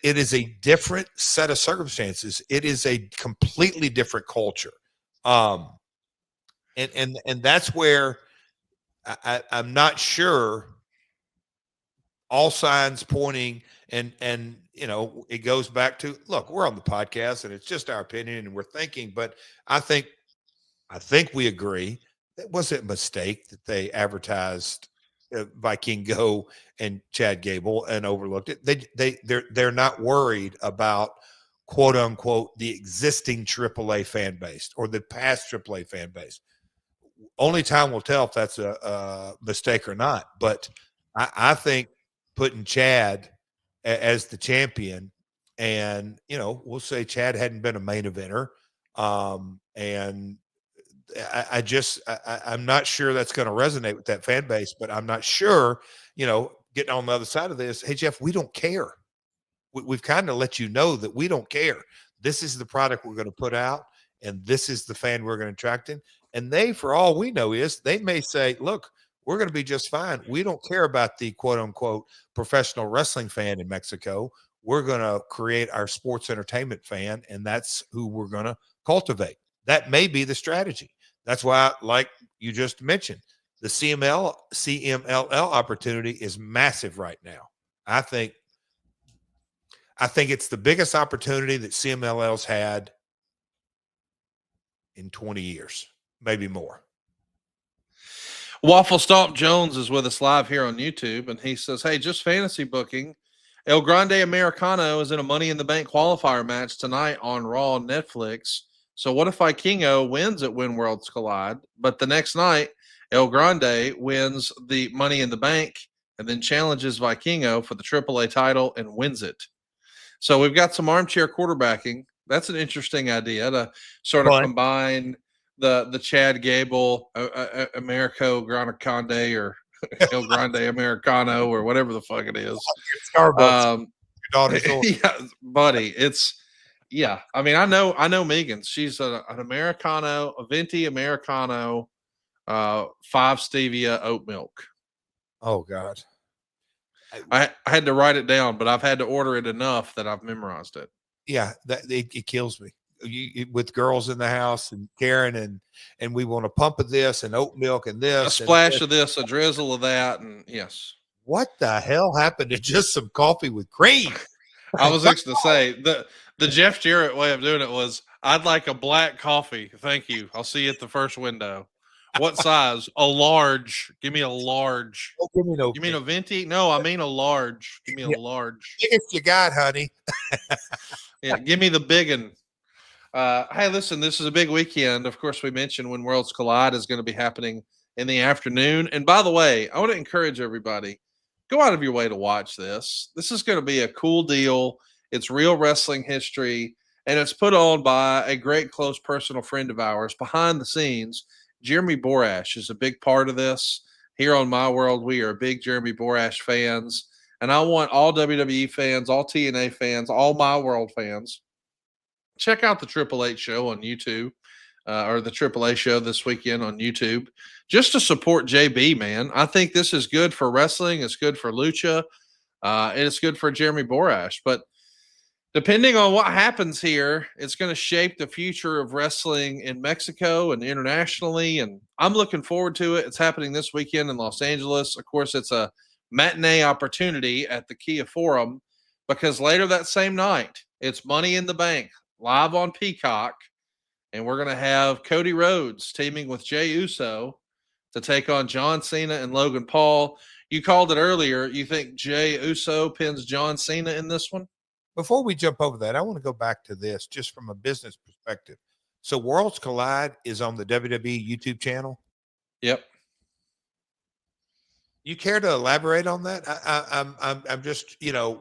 is a different set of circumstances. It is a completely different culture. And that's where I'm not sure, all signs pointing, and it goes back to, look, we're on the podcast and it's just our opinion and we're thinking, but I think we agree that was a mistake that they advertised Vikingo and Chad Gable and overlooked it. They're not worried about, quote unquote, the existing AAA fan base or the past AAA fan base. only time will tell if that's a mistake or not. But I think putting Chad as the champion, and we'll say Chad hadn't been a main eventer, and I'm not sure that's going to resonate with that fan base. But I'm not sure, getting on the other side of this. Hey Jeff, we don't care. We've kind of let you know that we don't care. This is the product we're going to put out, and this is the fan we're going to attract in. And they, for all we know, they may say, look, we're going to be just fine. We don't care about the quote unquote professional wrestling fan in Mexico. We're going to create our sports entertainment fan, and that's who we're going to cultivate. That may be the strategy. That's why, like you just mentioned, the CMLL opportunity is massive right now. I think it's the biggest opportunity that CMLL's had in 20 years, maybe more. Waffle Stomp Jones is with us live here on YouTube, and he says, hey, just fantasy booking. El Grande Americano is in a Money in the Bank qualifier match tonight on Raw on Netflix. So what if Vikingo wins at Win Worlds Collide, but the next night El Grande wins the Money in the Bank and then challenges Vikingo for the AAA title and wins it? So we've got some armchair quarterbacking. That's an interesting idea to sort of combine the Chad Gable, Americo Grande Conde, or El Grande Americano, or whatever the fuck it is. Starbucks. Your daughter's yeah, buddy. I mean, I know Megan. She's an Americano, a venti Americano, 5 stevia oat milk. Oh God. I had to write it down, but I've had to order it enough that I've memorized it. Yeah, it kills me. With girls in the house and Karen and we want a pump of this and oat milk and this, a splash of this, a drizzle of that, and yes. What the hell happened to just some coffee with cream? I was fixing to say the Jeff Jarrett way of doing it was, I'd like a black coffee. Thank you. I'll see you at the first window. What size? A large. Give me a large. Oh, give me no. You mean a venti? No, I mean a large. Give me a large. Biggest you got, honey. Yeah, give me the big one. Hey, listen, this is a big weekend. Of course, we mentioned When Worlds Collide is going to be happening in the afternoon. And by the way, I want to encourage everybody, go out of your way to watch this. This is going to be a cool deal. It's real wrestling history, and it's put on by a great close personal friend of ours behind the scenes. Jeremy Borash is a big part of this. Here on My World, we are big Jeremy Borash fans, and I want all WWE fans, all TNA fans, all My World fans, check out the Triple H show on YouTube, or the AAA show this weekend on YouTube, just to support JB, man. I think this is good for wrestling. It's good for Lucha. And it's good for Jeremy Borash. But depending on what happens here, it's going to shape the future of wrestling in Mexico and internationally. And I'm looking forward to it. It's happening this weekend in Los Angeles. Of course, it's a matinee opportunity at the Kia Forum, because later that same night, it's Money in the Bank live on Peacock. And we're going to have Cody Rhodes teaming with Jey Uso to take on John Cena and Logan Paul. You called it earlier. You think Jey Uso pins John Cena in this one? Before we jump over that, I want to go back to this just from a business perspective. So Worlds Collide is on the WWE YouTube channel. Yep. You care to elaborate on that? I'm just,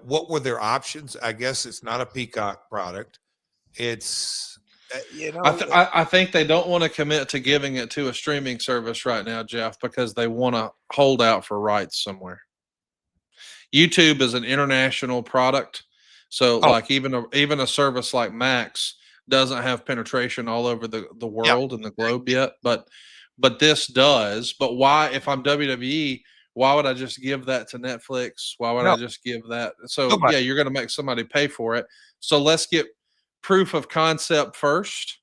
what were their options? I guess it's not a Peacock product. It's, I think they don't want to commit to giving it to a streaming service right now, Jeff, because they want to hold out for rights somewhere. YouTube is an international product. So like even a service like Max doesn't have penetration all over the world and the globe yet, but this does. But why, if I'm WWE, why would I just give that to Netflix? Why would I just give that? So yeah, you're going to make somebody pay for it. So let's get proof of concept first.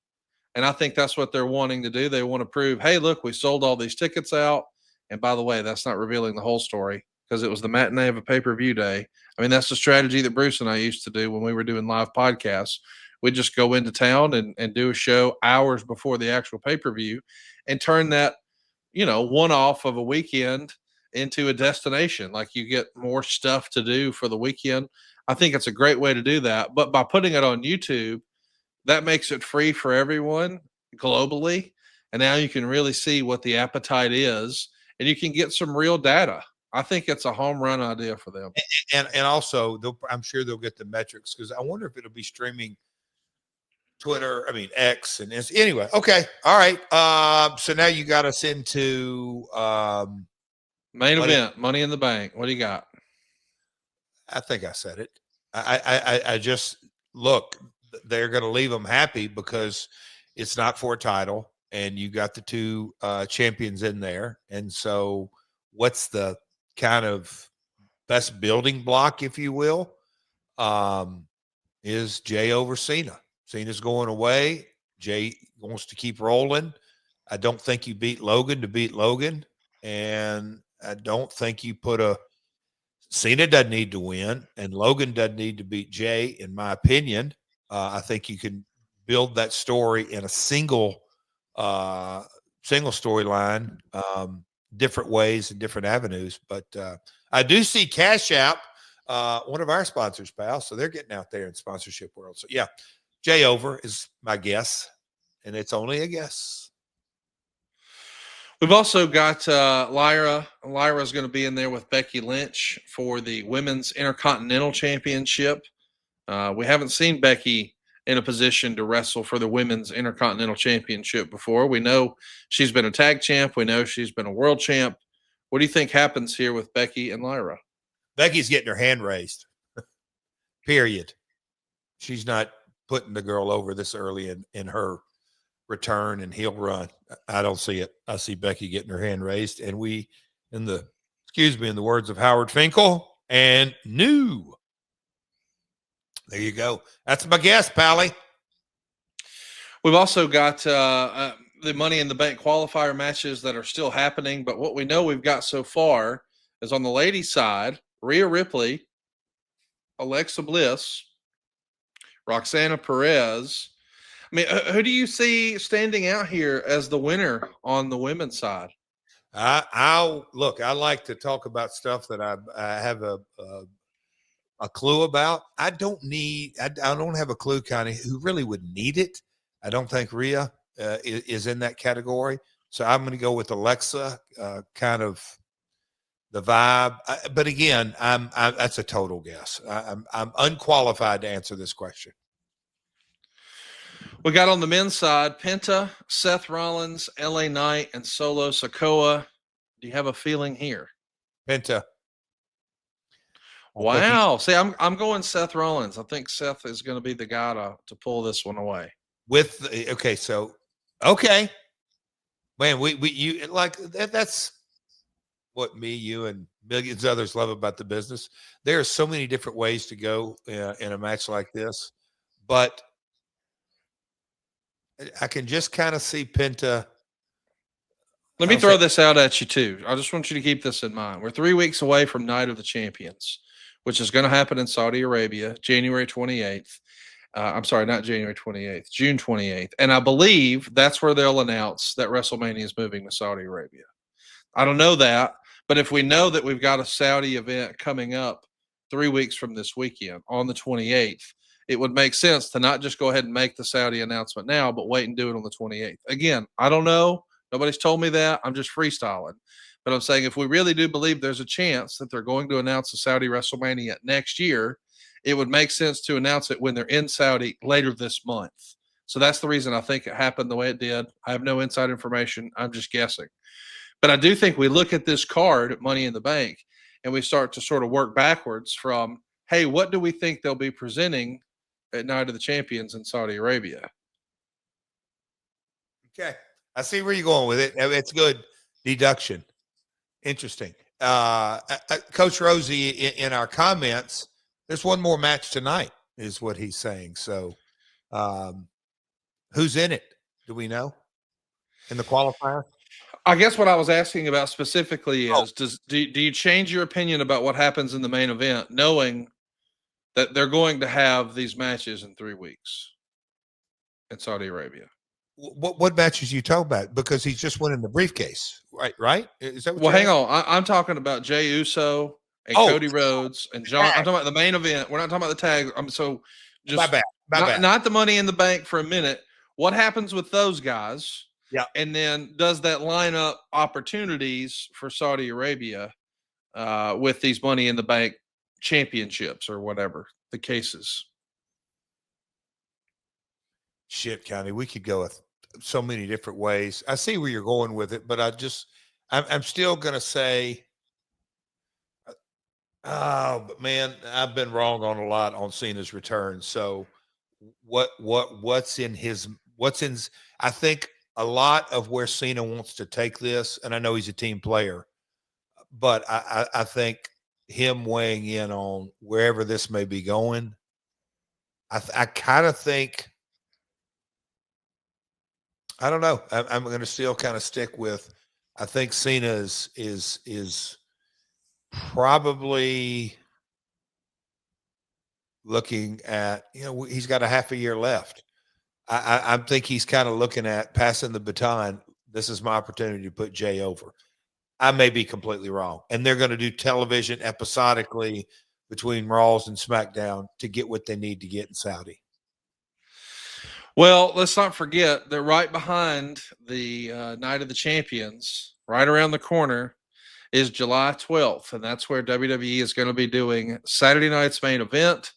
And I think that's what they're wanting to do. They want to prove, hey, look, we sold all these tickets out. And by the way, that's not revealing the whole story, because it was the matinee of a pay-per-view day. I mean, that's the strategy that Bruce and I used to do when we were doing live podcasts. We'd just go into town and do a show hours before the actual pay-per-view and turn that, one-off of a weekend into a destination. Like, you get more stuff to do for the weekend. I think it's a great way to do that. But by putting it on YouTube, that makes it free for everyone globally. and now you can really see what the appetite is, and you can get some real data. I think it's a home run idea for them. And also, I'm sure they'll get the metrics, because I wonder if it'll be streaming Twitter, X, and anyway. Okay, all right. So now you got us into main event, Money in the Bank. What do you got? I think I said it. I just look. They're going to leave them happy because it's not for a title, and you got the two champions in there. And so, what's the kind of best building block, if you will, is Jay over Cena. Cena's going away. Jay wants to keep rolling. I don't think you beat Logan to beat Logan, and I don't think you put Cena doesn't need to win, and Logan doesn't need to beat Jay, in my opinion. I think you can build that story in a single storyline, different ways and different avenues. But I do see Cash App, one of our sponsors, pal. So they're getting out there in sponsorship world. So yeah, Jay over is my guess, and it's only a guess. We've also got Lyra. Lyra's going to be in there with Becky Lynch for the Women's Intercontinental Championship. We haven't seen Becky in a position to wrestle for the Women's Intercontinental Championship before. We know she's been a tag champ. We know she's been a world champ. What do you think happens here with Becky and Lyra? Becky's getting her hand raised. Period. She's not putting the girl over this early in her return and heel run. I don't see it. I see Becky getting her hand raised, and in the words of Howard Finkel, and new. There you go. That's my guess, Pally. We've also got the Money in the Bank qualifier matches that are still happening, but what we know we've got so far is on the ladies' side, Rhea Ripley, Alexa Bliss, Roxana Perez. Who do you see standing out here as the winner on the women's side? I like to talk about stuff that I have a clue about. I don't have a clue kind of who really would need it. I don't think Rhea is in that category. So I'm going to go with Alexa, kind of the vibe. But again, that's a total guess. I'm unqualified to answer this question. We got on the men's side, Penta, Seth Rollins, LA Knight, and Solo Sikoa. Do you have a feeling here? Penta. Wow. See, I'm going Seth Rollins. I think Seth is going to be the guy to pull this one away. Okay. Man, you like that's what me, you, and millions of others love about the business. There are so many different ways to go in a match like this, but I can just kind of see Penta. Let me throw this out at you too. I just want you to keep this in mind. We're 3 weeks away from Night of the Champions, which is going to happen in Saudi Arabia, January 28th. I'm sorry, not January 28th, June 28th. And I believe that's where they'll announce that WrestleMania is moving to Saudi Arabia. I don't know that, but if we know that we've got a Saudi event coming up 3 weeks from this weekend on the 28th, it would make sense to not just go ahead and make the Saudi announcement now, but wait and do it on the 28th. Again, I don't know. Nobody's told me that. I'm just freestyling. But I'm saying if we really do believe there's a chance that they're going to announce the Saudi WrestleMania next year, it would make sense to announce it when they're in Saudi later this month. So that's the reason I think it happened the way it did. I have no inside information. I'm just guessing. But I do think we look at this card, Money in the Bank, and we start to sort of work backwards from, hey, what do we think they'll be presenting at Night of the Champions in Saudi Arabia? Okay. I see where you're going with it. It's good deduction. Interesting. Coach Rosie, in our comments, there's one more match tonight, is what he's saying. So who's in it? Do we know? In the qualifier? I guess what I was asking about specifically is, do you change your opinion about what happens in the main event, knowing that they're going to have these matches in 3 weeks in Saudi Arabia? What matches you talk about? Because he's just winning the briefcase, right? Is that what? Well, hang on. I'm talking about Jey Uso and Cody Rhodes and John. I'm talking about the main event. We're not talking about the tag. My bad. Not the Money in the Bank for a minute. What happens with those guys? Yeah. And then does that line up opportunities for Saudi Arabia with these Money in the Bank championships or whatever the case is? Shit, Connie, we could go so many different ways. I see where you're going with it, but I'm still going to say, oh, but man, I've been wrong on a lot on Cena's return. So what's in, I think a lot of where Cena wants to take this, and I know he's a team player, but I think him weighing in on wherever this may be going, I kind of think, I don't know. I'm going to still kind of stick with, I think Cena is probably looking at, he's got a half a year left. I think he's kind of looking at passing the baton. This is my opportunity to put Jay over. I may be completely wrong. And they're going to do television episodically between Raws and SmackDown to get what they need to get in Saudi. Well, let's not forget that right behind the Night of the Champions, right around the corner, is July 12th. And that's where WWE is going to be doing Saturday night's main event.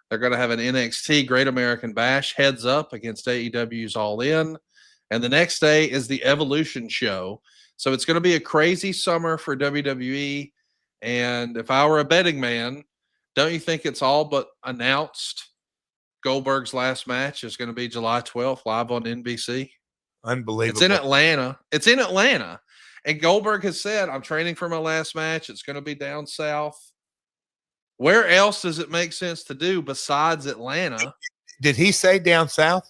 They're going to have an NXT Great American Bash heads up against AEW's All In. And the next day is the Evolution show. So it's going to be a crazy summer for WWE. And if I were a betting man, don't you think it's all but announced Goldberg's last match is going to be July 12th live on NBC? Unbelievable. It's in Atlanta. It's in Atlanta. And Goldberg has said, I'm training for my last match. It's going to be down south. Where else does it make sense to do besides Atlanta? Did he say down south?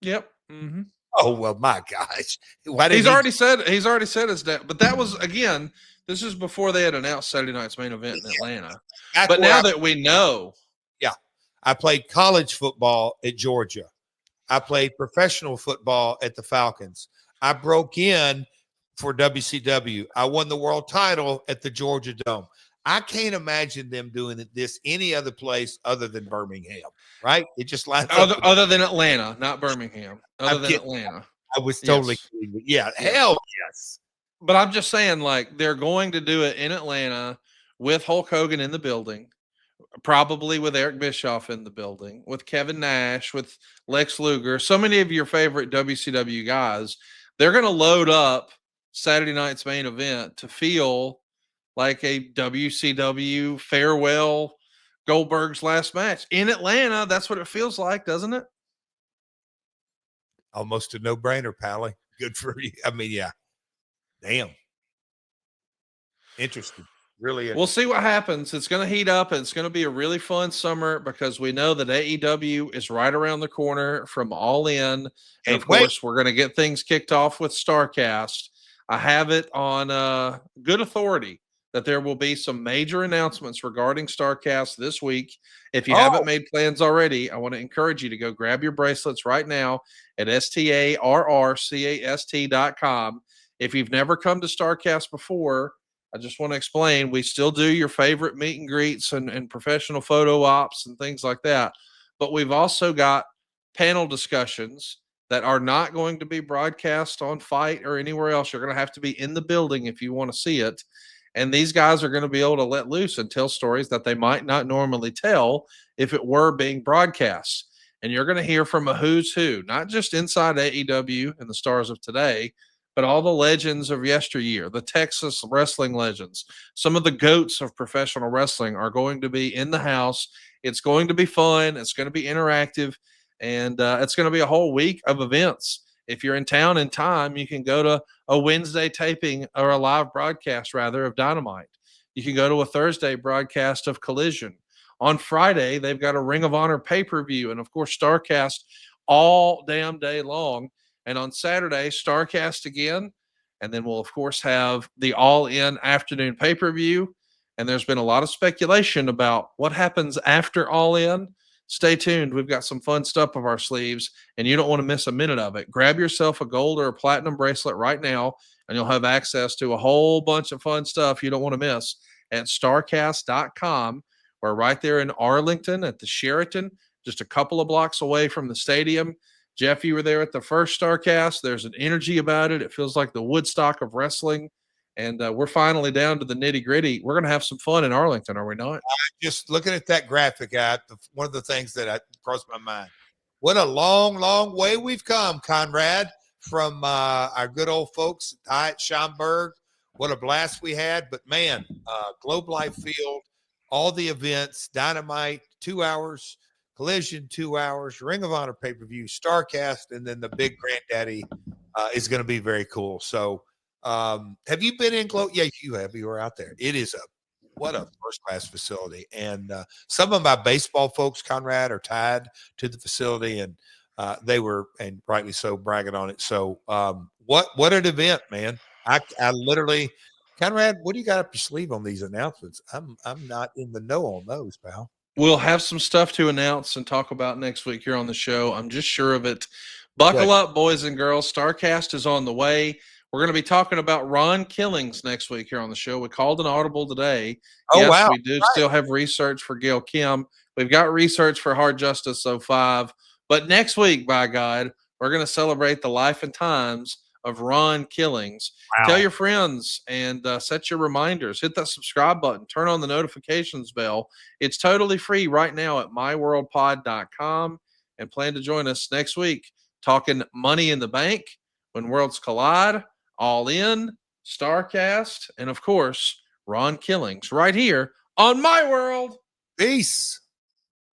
Yep. Mm-hmm. Oh, well, my gosh. He's already said it's down. But that was, again, this is before they had announced Saturday night's main event in Atlanta. But now that we know. Yeah. I played college football at Georgia. I played professional football at the Falcons. I broke in for WCW. I won the world title at the Georgia Dome. I can't imagine them doing this any other place other than Birmingham, right? It just lines up. Other than Atlanta, not Birmingham. Other than Atlanta. I was totally kidding. Yeah, hell yes. But I'm just saying, like, they're going to do it in Atlanta with Hulk Hogan in the building, probably with Eric Bischoff in the building, with Kevin Nash, with Lex Luger, so many of your favorite WCW guys. They're going to load up Saturday night's main event to feel like a WCW farewell Goldberg's last match in Atlanta. That's what it feels like, doesn't it? Almost a no-brainer, Pally. Good for you. I mean, yeah. Damn. Interesting. Really interesting. We'll see what happens. It's going to heat up, and it's going to be a really fun summer because we know that AEW is right around the corner from All In. And of course, we're going to get things kicked off with Starcast. I have it on good authority that there will be some major announcements regarding Starcast this week. If you haven't made plans already, I want to encourage you to go grab your bracelets right now at STARRCAST.com. If you've never come to Starcast before, I just want to explain, we still do your favorite meet and greets and professional photo ops and things like that. But we've also got panel discussions that are not going to be broadcast on Fight or anywhere else. You're going to have to be in the building if you want to see it. And these guys are going to be able to let loose and tell stories that they might not normally tell if it were being broadcast. And you're going to hear from a who's who, not just inside AEW and the stars of today, but all the legends of yesteryear, the Texas wrestling legends, some of the goats of professional wrestling are going to be in the house. It's going to be fun. It's going to be interactive. And it's going to be a whole week of events. If you're in town in time, you can go to a Wednesday taping or a live broadcast, rather, of Dynamite. You can go to a Thursday broadcast of Collision. On Friday, they've got a Ring of Honor pay-per-view. And, of course, Starcast all damn day long. And on Saturday, Starcast again. And then we'll, of course, have the all-in afternoon pay-per-view. And there's been a lot of speculation about what happens after All In. Stay tuned. We've got some fun stuff up our sleeves, and you don't want to miss a minute of it. Grab yourself a gold or a platinum bracelet right now, and you'll have access to a whole bunch of fun stuff you don't want to miss at Starcast.com. We're right there in Arlington at the Sheraton, just a couple of blocks away from the stadium. Jeff, you were there at the first Starcast. There's an energy about it. It feels like the Woodstock of wrestling. And we're finally down to the nitty gritty. We're going to have some fun in Arlington, are we not? Just looking at that graphic, one of the things that crossed my mind. What a long, long way we've come, Conrad, from our good old folks at Schaumburg. What a blast we had. But, man, Globe Life Field, all the events, Dynamite, 2 hours, Collision, 2 hours, Ring of Honor pay-per-view, Starcast, and then the big granddaddy is going to be very cool. So, have you been in Globe? Yeah, you have. You were out there. It is what a first-class facility. And some of my baseball folks, Conrad, are tied to the facility, and they were, and rightly so, bragging on it. So what an event, man. I literally, Conrad, what do you got up your sleeve on these announcements? I'm not in the know on those, pal. We'll have some stuff to announce and talk about next week here on the show. I'm just sure of it. Buckle up, boys and girls. Starcast is on the way. We're going to be talking about Ron Killings next week here on the show. We called an audible today. Oh, yes, wow. We do still have research for Gail Kim. We've got research for Hard Justice 05. But next week, by God, we're going to celebrate the life and times of Ron Killings. Wow. Tell your friends and set your reminders. Hit that subscribe button. Turn on the notifications bell. It's totally free right now at myworldpod.com. And plan to join us next week talking Money in the Bank, When Worlds Collide, All In, Starcast, and of course, Ron Killings right here on My World. Peace.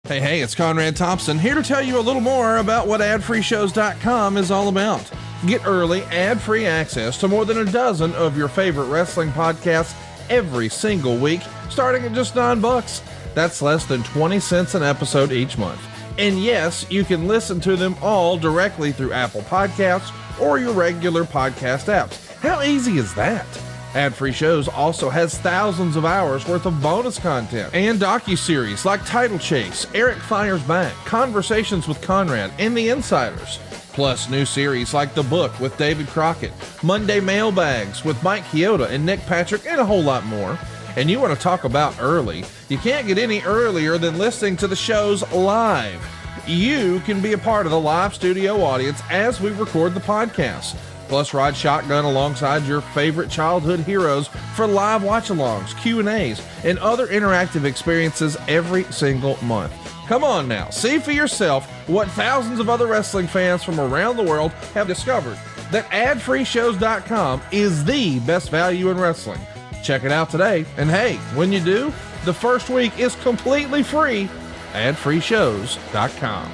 Hey, it's Conrad Thompson here to tell you a little more about what AdFreeShows.com is all about. Get early, ad-free access to more than a dozen of your favorite wrestling podcasts every single week, starting at just $9. That's less than 20 cents an episode each month. And yes, you can listen to them all directly through Apple Podcasts or your regular podcast apps. How easy is that? Ad-Free Shows also has thousands of hours worth of bonus content and docuseries like Title Chase, Eric Fires Back, Conversations with Conrad, and The Insiders. Plus new series like The Book with David Crockett, Monday Mailbags with Mike Chioda and Nick Patrick, and a whole lot more. And you want to talk about early? You can't get any earlier than listening to the shows live. You can be a part of the live studio audience as we record the podcast. Plus, ride shotgun alongside your favorite childhood heroes for live watch-alongs, Q&As, and other interactive experiences every single month. Come on now, see for yourself what thousands of other wrestling fans from around the world have discovered, that AdFreeShows.com is the best value in wrestling. Check it out today, and hey, when you do, the first week is completely free. AdFreeShows.com.